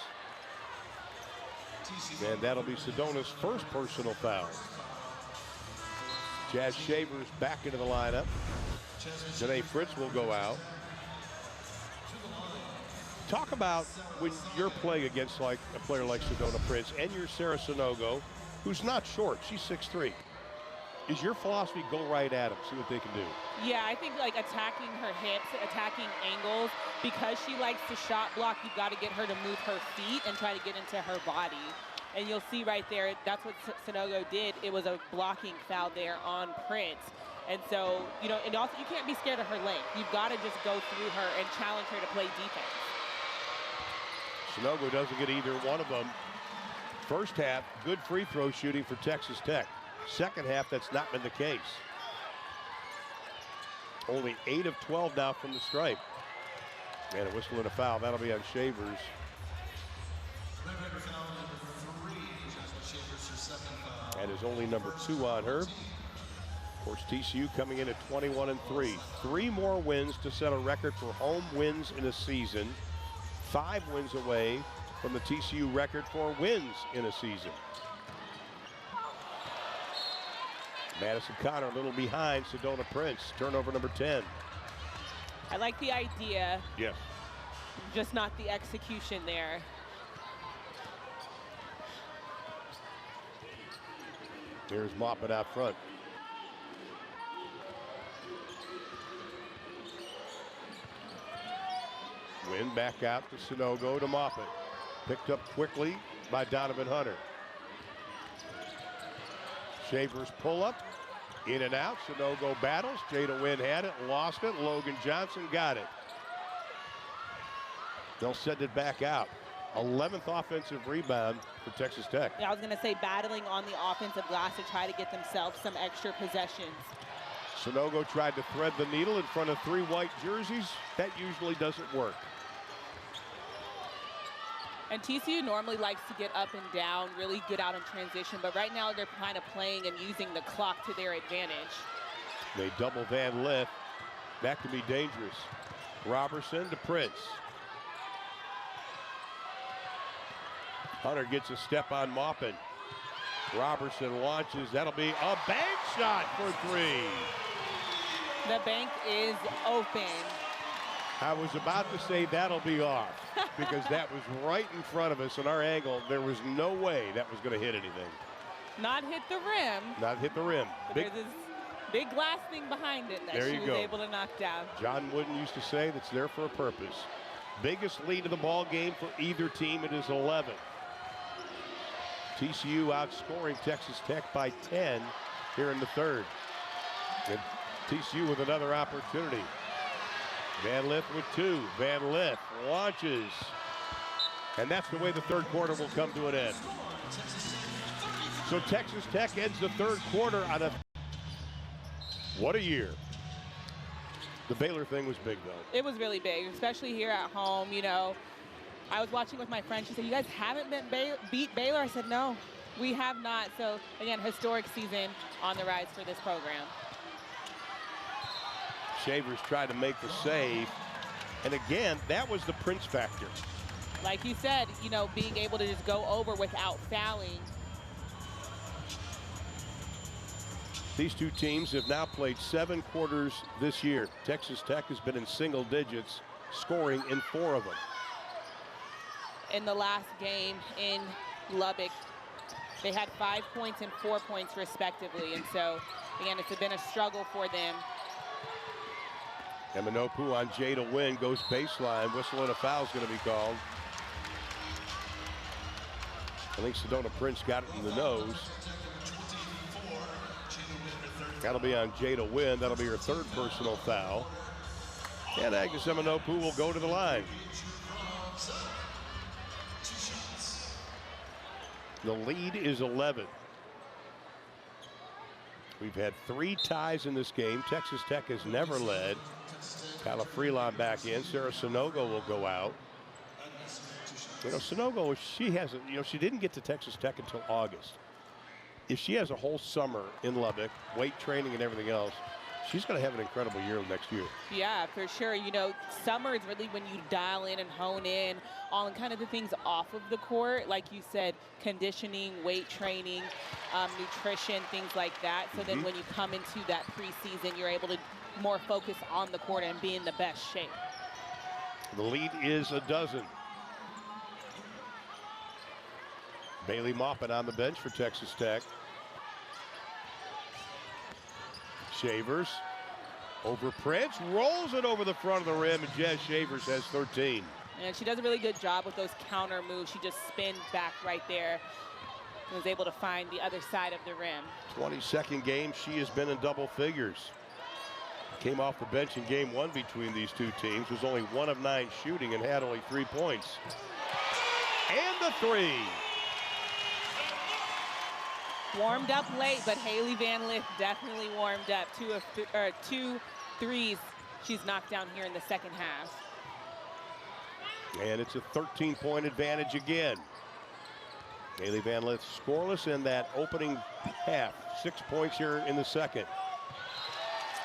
And that'll be Sedona's first personal foul. Jazz Shavers back into the lineup. Janae Fritz will go out. Talk about when you're playing against like a player like Sedona Prince and you're Sarah Sonogo, who's not short, she's 6'3". Is your philosophy go right at them, see what they can do? Yeah, I think like attacking her hips, attacking angles, because she likes to shot block, you've got to get her to move her feet and try to get into her body. And you'll see right there, that's what Sonogo did. It was a blocking foul there on Prince. And so, you know, and also you can't be scared of her length. You've got to just go through her and challenge her to play defense. Sonogo doesn't get either one of them. First half, good free throw shooting for Texas Tech. Second half, that's not been the case. Only 8 of 12 now from the stripe. And a whistle and a foul. That'll be on Shavers. And is only number 2 on her. Of course, TCU coming in at 21-3. 3 more wins to set a record for home wins in a season. 5 wins away from the TCU record for wins in a season. Madison Connor a little behind Sedona Prince. Turnover number 10. I like the idea. Yes. Just not the execution there. Here's Moppet out front. Win back out to Sonogo to Moppet. Picked up quickly by Donovan Hunter. Shavers pull up. In and out. Sonogo battles. Jada Wynn had it. Lost it. Logan Johnson got it. They'll send it back out. 11th offensive rebound for Texas Tech. Yeah, I was going to say battling on the offensive glass to try to get themselves some extra possessions. Sonogo tried to thread the needle in front of 3 white jerseys. That usually doesn't work. And TCU normally likes to get up and down, really good out in transition, but right now they're kind of playing and using the clock to their advantage. They double Van Lith. That can be dangerous. Robertson to Prince. Hunter gets a step on Maupin. Robertson launches. That'll be a bank shot for 3. The bank is open. I was about to say that'll be off because that was right in front of us in our angle. There was no way that was going to hit anything. Not hit the rim. Not hit the rim. There's this big glass thing behind it that she was able to knock down. John Wooden used to say that's there for a purpose. Biggest lead of the ball game for either team. It is 11. TCU outscoring Texas Tech by 10 here in the third. And TCU with another opportunity. Van Lith with 2. Van Lith launches. And that's the way the third quarter will come to an end. So Texas Tech ends the third quarter on a... What a year. The Baylor thing was big, though. It was really big, especially here at home, you know. I was watching with my friend. She said, you guys haven't beat Baylor? I said, no, we have not. So, again, historic season on the rise for this program. Shavers tried to make the save. And again, that was the Prince factor. Like you said, you know, being able to just go over without fouling. These two teams have now played 7 quarters this year. Texas Tech has been in single digits, scoring in 4 of them. In the last game in Lubbock, they had 5 points and 4 points respectively. And so, again, it's been a struggle for them. Eminopu on Jada Wynn goes baseline. Whistle and a foul is going to be called. I think Sedona Prince got it in the nose. That'll be on Jada Wynn. That'll be her 3rd personal foul. And Agnes Eminopu will go to the line. The lead is 11. We've had 3 ties in this game. Texas Tech has never led. Kyla Freelon back in. Sarah Sonogo will go out. You know, Sonogo, she hasn't, you know, she didn't get to Texas Tech until August. If she has a whole summer in Lubbock, weight training and everything else, She's going to have an incredible year next year. Yeah, for sure. You know, summer is really when you dial in and hone in on kind of the things off of the court. Like you said, conditioning, weight training, nutrition, things like that. So then when you come into that preseason, you're able to more focus on the court and be in the best shape. The lead is a dozen. Bailey Maupin on the bench for Texas Tech. Shavers over Prince, rolls it over the front of the rim, and Jazz Shavers has 13. And she does a really good job with those counter moves. She just spins back right there and was able to find the other side of the rim. 22nd game, she has been in double figures. Came off the bench in game 1 between these two teams, was only 1 of 9 shooting and had only 3 points. And the three. Warmed up late, but Haley Van Lith definitely warmed up. Two threes she's knocked down here in the second half. And it's a 13-point advantage again. Haley Van Lith scoreless in that opening half. 6 points here in the second.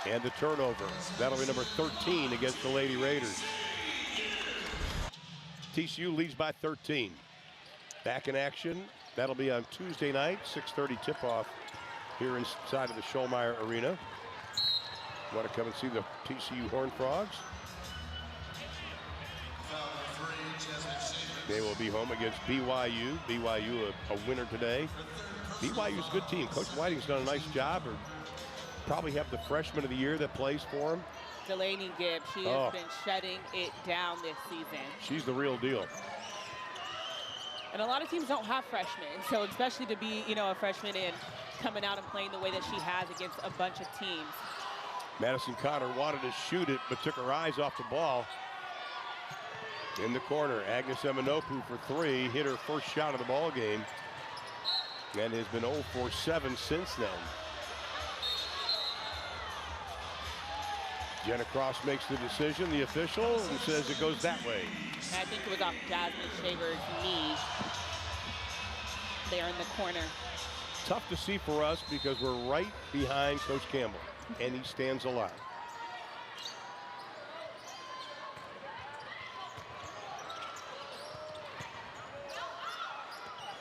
And the turnover. That'll be number 13 against the Lady Raiders. TCU leads by 13. Back in action. That'll be on Tuesday night, 6:30 tip-off here inside of the Schollmeyer Arena. Want to come and see the TCU Horned Frogs? They will be home against BYU. BYU a winner today. BYU's a good team. Coach Whiting's done a nice job. Or probably have the freshman of the year that plays for him. Delaney Gibbs, she has been shutting it down this season. She's the real deal. And a lot of teams don't have freshmen, so especially to be, you know, a freshman and coming out and playing the way that she has against a bunch of teams. Madison Connor wanted to shoot it, but took her eyes off the ball. In the corner, Agnes Eminopu for 3, hit her first shot of the ball game, and has been 0 for 7 since then. Jenna Cross makes the decision, the official, and says it goes that way. I think it was off Jasmine Shaver's knee there in the corner. Tough to see for us because we're right behind Coach Campbell, and he stands a lot.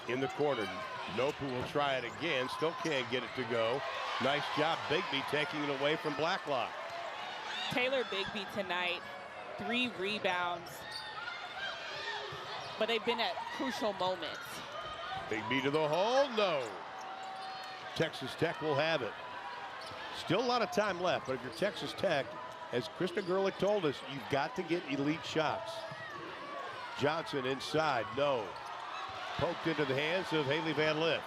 In the corner, Nopu will try it again, still can't get it to go. Nice job, Bigby taking it away from Blacklock. Taylor Bigby tonight, 3 rebounds, but they've been at crucial moments. Bigby to the hole, no. Texas Tech will have it. Still a lot of time left, but if you're Texas Tech, as Krista Gerlich told us, you've got to get elite shots. Johnson inside, no. Poked into the hands of Haley Van Lith.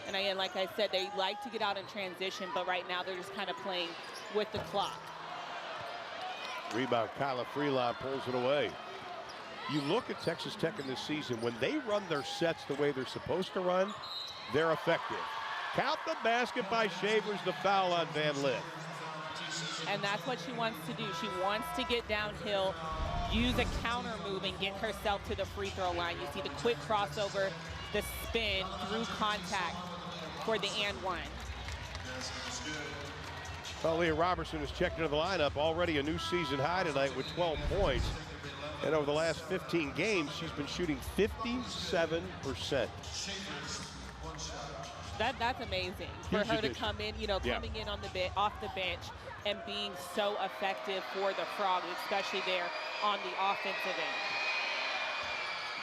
And again, like I said, they like to get out in transition, but right now they're just kind of playing with the clock. Rebound, Kyla Freelon pulls it away. You look at Texas Tech in this season, when they run their sets the way they're supposed to run, they're effective. Count the basket by Shavers, the foul on Van Lith. And that's what she wants to do. She wants to get downhill, use a counter move, and get herself to the free throw line. You see the quick crossover, the spin through contact for the and one. Well, Leah Robertson has checked into the lineup, already a new season high tonight with 12 points. And over the last 15 games, she's been shooting 57%. That's amazing for her to come in, you know, coming in on the off the bench and being so effective for the Frogs, especially there on the offensive end.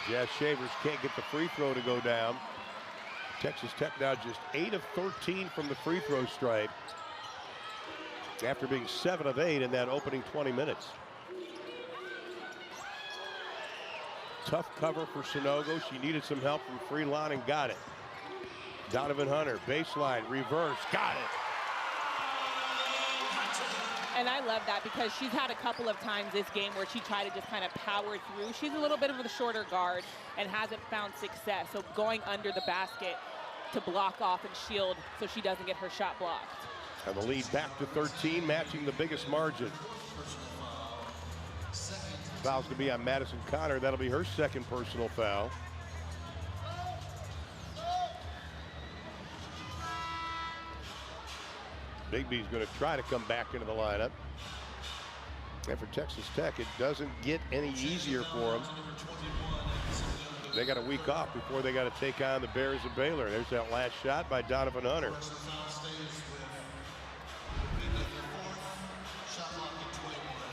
Jazz Shavers can't get the free throw to go down. Texas Tech now just 8 of 13 from the free throw stripe after being 7 of 8 in that opening 20 minutes. Tough cover for Sonogo. She needed some help from Freelon and got it. Donovan Hunter, baseline, reverse, got it. And I love that because she's had a couple of times this game where she tried to just kind of power through. She's a little bit of a shorter guard and hasn't found success. So going under the basket to block off and shield so she doesn't get her shot blocked. And the lead back to 13, matching the biggest margin. Foul's going to be on Madison Connor. That'll be her second personal foul. Bigby's going to try to come back into the lineup. And for Texas Tech, it doesn't get any easier for them. They got a week off before they got to take on the Bears of Baylor. There's that last shot by Donovan Hunter.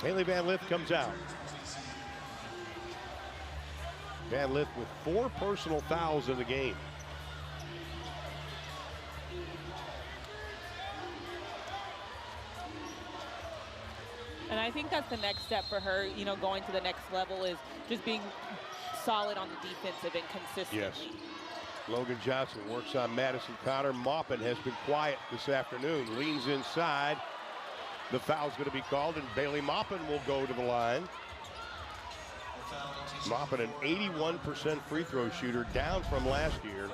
Haley Van Lith comes out. Van Lith with 4 personal fouls in the game. And I think that's the next step for her, you know, going to the next level is just being solid on the defensive and consistently. Yes. Logan Johnson works on Madison Connor. Maupin has been quiet this afternoon. Leans inside. The foul's going to be called, and Bailey Maupin will go to the line. Maupin, an 81% free throw shooter, down from last year.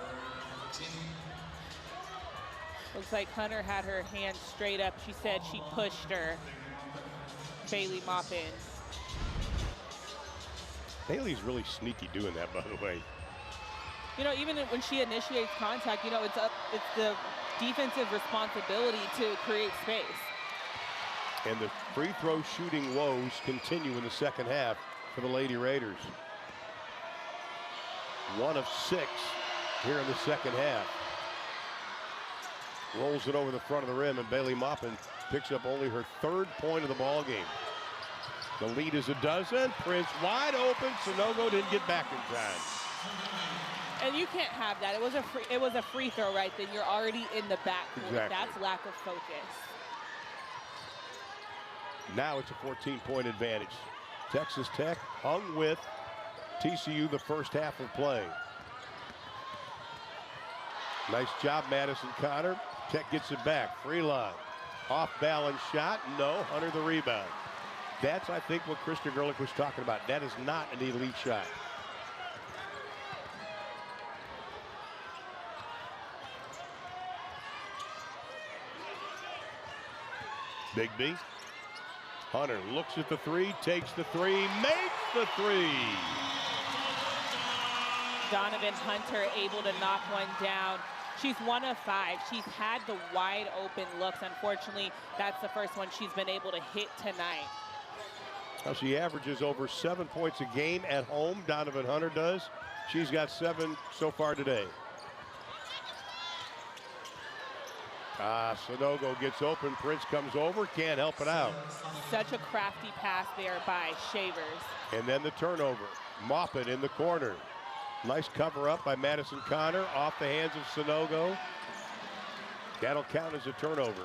Looks like Hunter had her hand straight up. She said she pushed her. Bailey Maupin. Haley's really sneaky doing that, by the way. You know, even when she initiates contact, you know, it's the defensive responsibility to create space. And the free throw shooting woes continue in the second half for the Lady Raiders. 1 of 6 here in the second half. Rolls it over the front of the rim, and Bailey Maupin picks up only her 3rd point of the ball game. The lead is a dozen. Prince wide open. Sanogo didn't get back in time. And you can't have that. It was a free throw right then. You're already in the backcourt. Exactly. That's lack of focus. Now it's a 14-point advantage. Texas Tech hung with TCU the first half of play. Nice job, Madison Connor. Tech gets it back. Freelon. Off balance shot. No. Hunter the rebound. That's, I think, what Krista Gerlich was talking about. That is not an elite shot. Bigby. Hunter looks at the 3, takes the 3, makes the 3. Donovan Hunter able to knock one down. She's 1 of 5. She's had the wide open looks. Unfortunately, that's the first one she's been able to hit tonight. Now she averages over 7 points a game at home. Donovan Hunter does. She's got 7 so far today. Sanogo gets open. Prince comes over. Can't help it out. Such a crafty pass there by Shavers. And then the turnover. Maupin in the corner. Nice cover up by Madison Connor. Off the hands of Sanogo. That'll count as a turnover.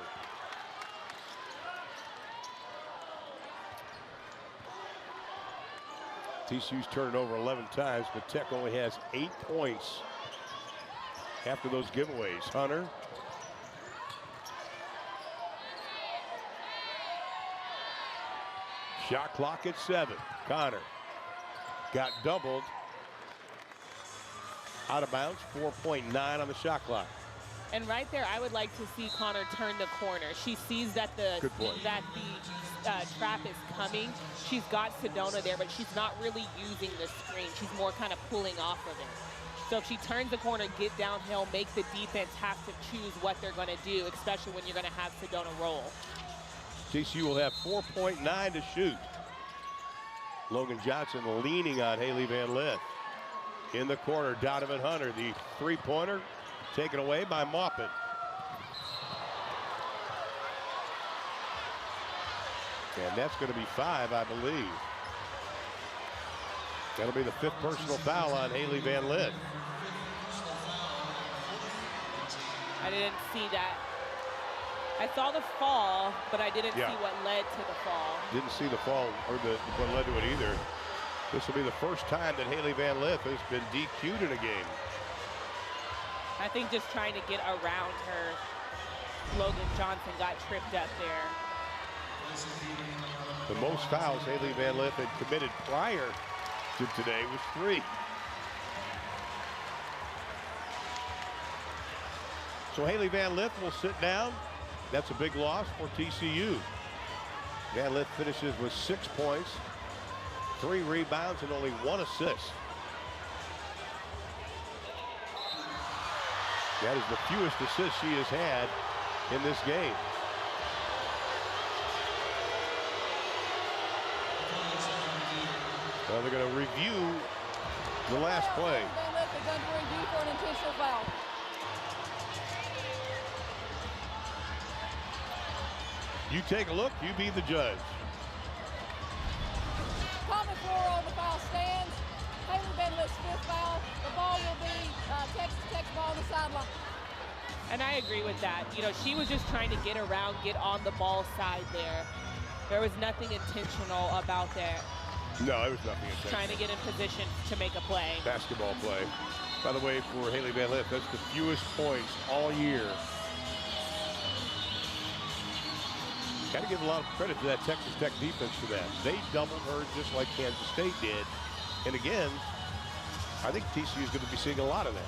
TCU's turned it over 11 times, but Tech only has 8 points after those giveaways. Hunter. Shot clock at 7. Connor got doubled. Out of bounds, 4.9 on the shot clock. And right there, I would like to see Connor turn the corner. She sees that the trap is coming. She's got Sedona there, but she's not really using the screen. She's more kind of pulling off of it. So if she turns the corner, get downhill, make the defense have to choose what they're going to do, especially when you're going to have Sedona roll. TCU will have 4.9 to shoot. Logan Johnson leaning on Haley Van Lith. In the corner, Donovan Hunter, the 3-pointer, taken away by Maupin. And that's going to be 5, I believe. That'll be the 5th personal foul on Haley Van Lith. I didn't see that. I saw the fall, but I didn't see what led to the fall. Didn't see the fall or what led to it either. This will be the first time that Haley Van Lith has been DQ'd in a game. I think just trying to get around her, Logan Johnson got tripped up there. The most fouls Haley Van Lith had committed prior to today was 3. So Haley Van Lith will sit down. That's a big loss for TCU. Van Lith finishes with 6 points, 3 rebounds, and only 1 assist. That is the fewest assists she has had in this game. Well, they're going to review the last play. Van Lith is under review for an intentional foul. You take a look, you be the judge. Common floor on the foul stands. Haley Van Lith's 5th foul. The ball will be Texas Tech's ball on the sideline. And I agree with that. You know, she was just trying to get around, get on the ball side there. There was nothing intentional about that. No, it was nothing intentional. Trying to get in position to make a play. Basketball play. By the way, for Haley Van Lith, that's the fewest points all year. Got to give a lot of credit to that Texas Tech defense for that. They doubled her just like Kansas State did. And again, I think TCU is going to be seeing a lot of that.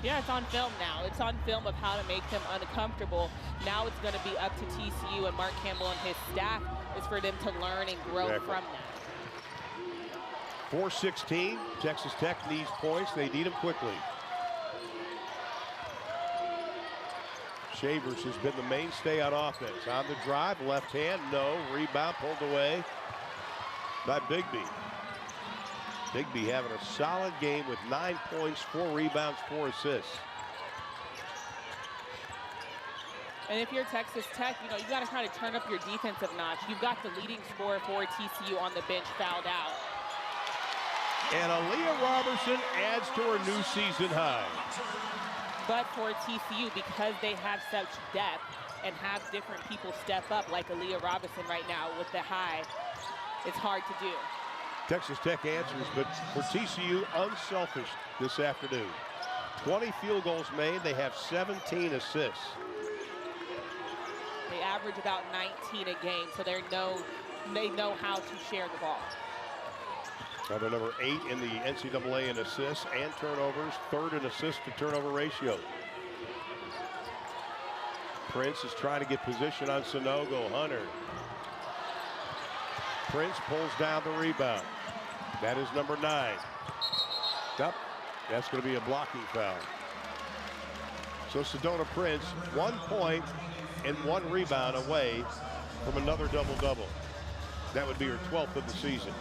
Yeah, it's on film now. It's on film of how to make them uncomfortable. Now it's going to be up to TCU and Mark Campbell and his staff is for them to learn and grow from that. 4:16, Texas Tech needs points. They need them quickly. Shavers has been the mainstay on offense. On the drive, left hand, no. Rebound pulled away by Bigby. Bigby having a solid game with 9 points, 4 rebounds, 4 assists. And if you're Texas Tech, you know, you got to kind of turn up your defensive notch. You've got the leading scorer for TCU on the bench fouled out. And Aaliyah Robertson adds to her new season high. But for TCU, because they have such depth and have different people step up, like Aaliyah Robertson right now with the high, it's hard to do. Texas Tech answers, but for TCU, unselfish this afternoon. 20 field goals made. They have 17 assists. They average about 19 a game, so they know how to share the ball. Now they're number 8 in the NCAA in assists and turnovers, 3rd in assist to turnover ratio. Prince is trying to get position on Sonogo. Hunter. Prince pulls down the rebound. That is number 9. Up. That's going to be a blocking foul. So Sedona Prince, 1 point and 1 rebound away from another double-double. That would be her 12th of the season.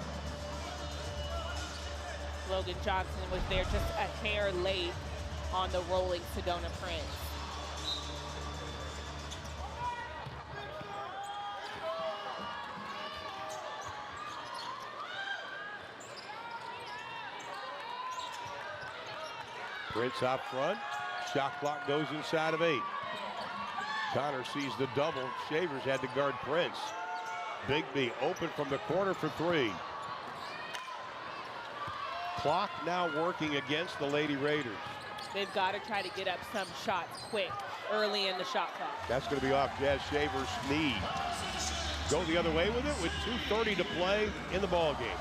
Logan Johnson was there just a hair late on the rolling Sedona Prince. Prince out front. Shot clock goes inside of 8. Connor sees the double. Shavers had to guard Prince. Bigby open from the corner for 3. Clock now working against the Lady Raiders. They've got to try to get up some shots quick early in the shot clock. That's going to be off Jazz Shavers' knee. Go the other way with it with 2:30 to play in the ball game.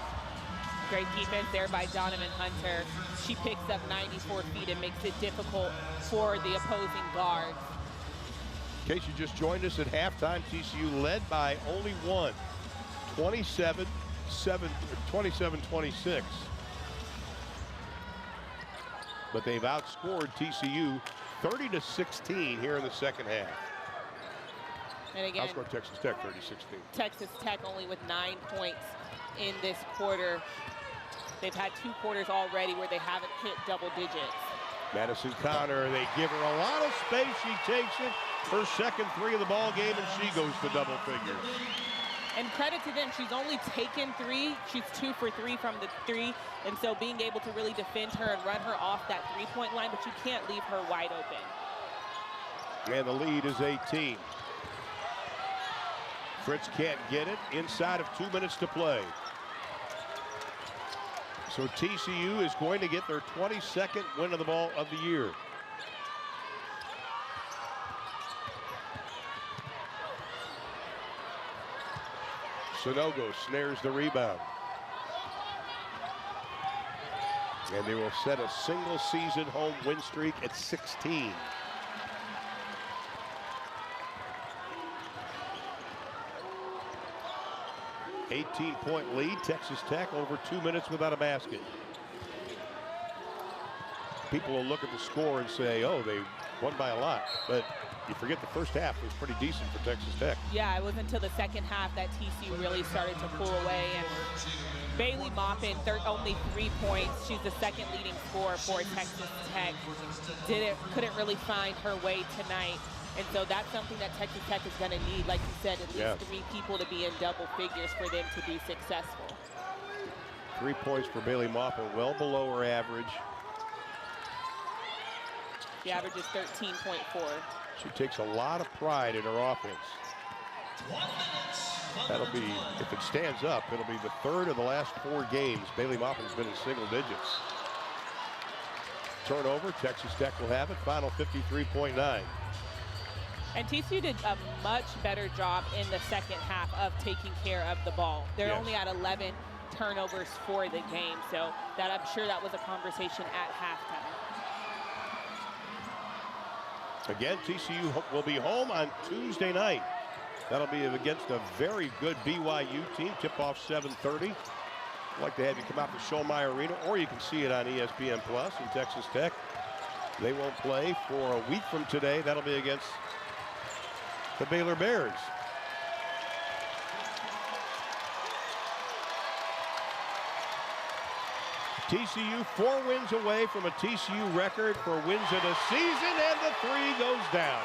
Great defense there by Donovan Hunter. She picks up 94 feet and makes it difficult for the opposing guards. In case you just joined us at halftime, TCU led by only 1, 27-26. But they've outscored TCU 30-16 here in the second half. And again, outscored Texas Tech 30-16. Texas Tech only with 9 points in this quarter. They've had 2 quarters already where they haven't hit double digits. Madison Connor, they give her a lot of space. She takes it. Her second 3 of the ball game, and she goes to double figures. And credit to them, she's only taken 3. She's 2 for 3 from the 3. And so being able to really defend her and run her off that 3-point line, but you can't leave her wide open. And the lead is 18. Fritz can't get it inside of 2 minutes to play. So TCU is going to get their 22nd win of the ball of the year. Sonogo snares the rebound. And they will set a single season home win streak at 16. $18-point lead, Texas Tech over 2 minutes without a basket. People will look at the score and say, oh, they won by a lot. But you forget the first half was pretty decent for Texas Tech. Yeah, it was until the second half that TCU really started to pull away. And Bailey Maupin, only 3 points. She's the second leading scorer for Texas Tech. Couldn't really find her way tonight. And so that's something that Texas Tech is going to need, like you said, at least 3 people to be in double figures for them to be successful. 3 points for Bailey Maupin, well below her average. The average is 13.4. She takes a lot of pride in her offense. That'll be, if it stands up, it'll be the 3rd of the last 4 games. Bailey Maupin's been in single digits. Turnover, Texas Tech will have it, final 53.9. And TCU did a much better job in the second half of taking care of the ball. They're only at 11 turnovers for the game, so that I'm sure that was a conversation at halftime. Again, TCU will be home on Tuesday night. That'll be against a very good BYU team. Tip-off 7:30. I'd like to have you come out to Schollmeyer Arena, or you can see it on ESPN Plus in Texas Tech. They won't play for a week from today. That'll be against the Baylor Bears. TCU 4 wins away from a TCU record for wins in a season, and the 3 goes down.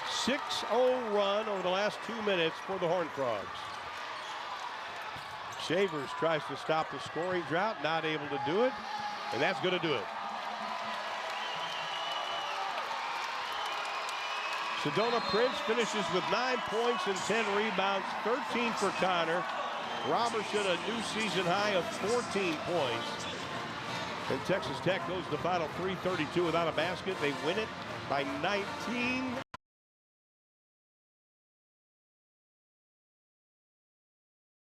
6-0 run over the last 2 minutes for the Horned Frogs. Shavers tries to stop the scoring drought, not able to do it, and that's going to do it. Sedona Prince finishes with 9 points and 10 rebounds, 13 for Connor. Robertson, a new season high of 14 points. And Texas Tech goes to the final 3:32 without a basket. They win it by 19.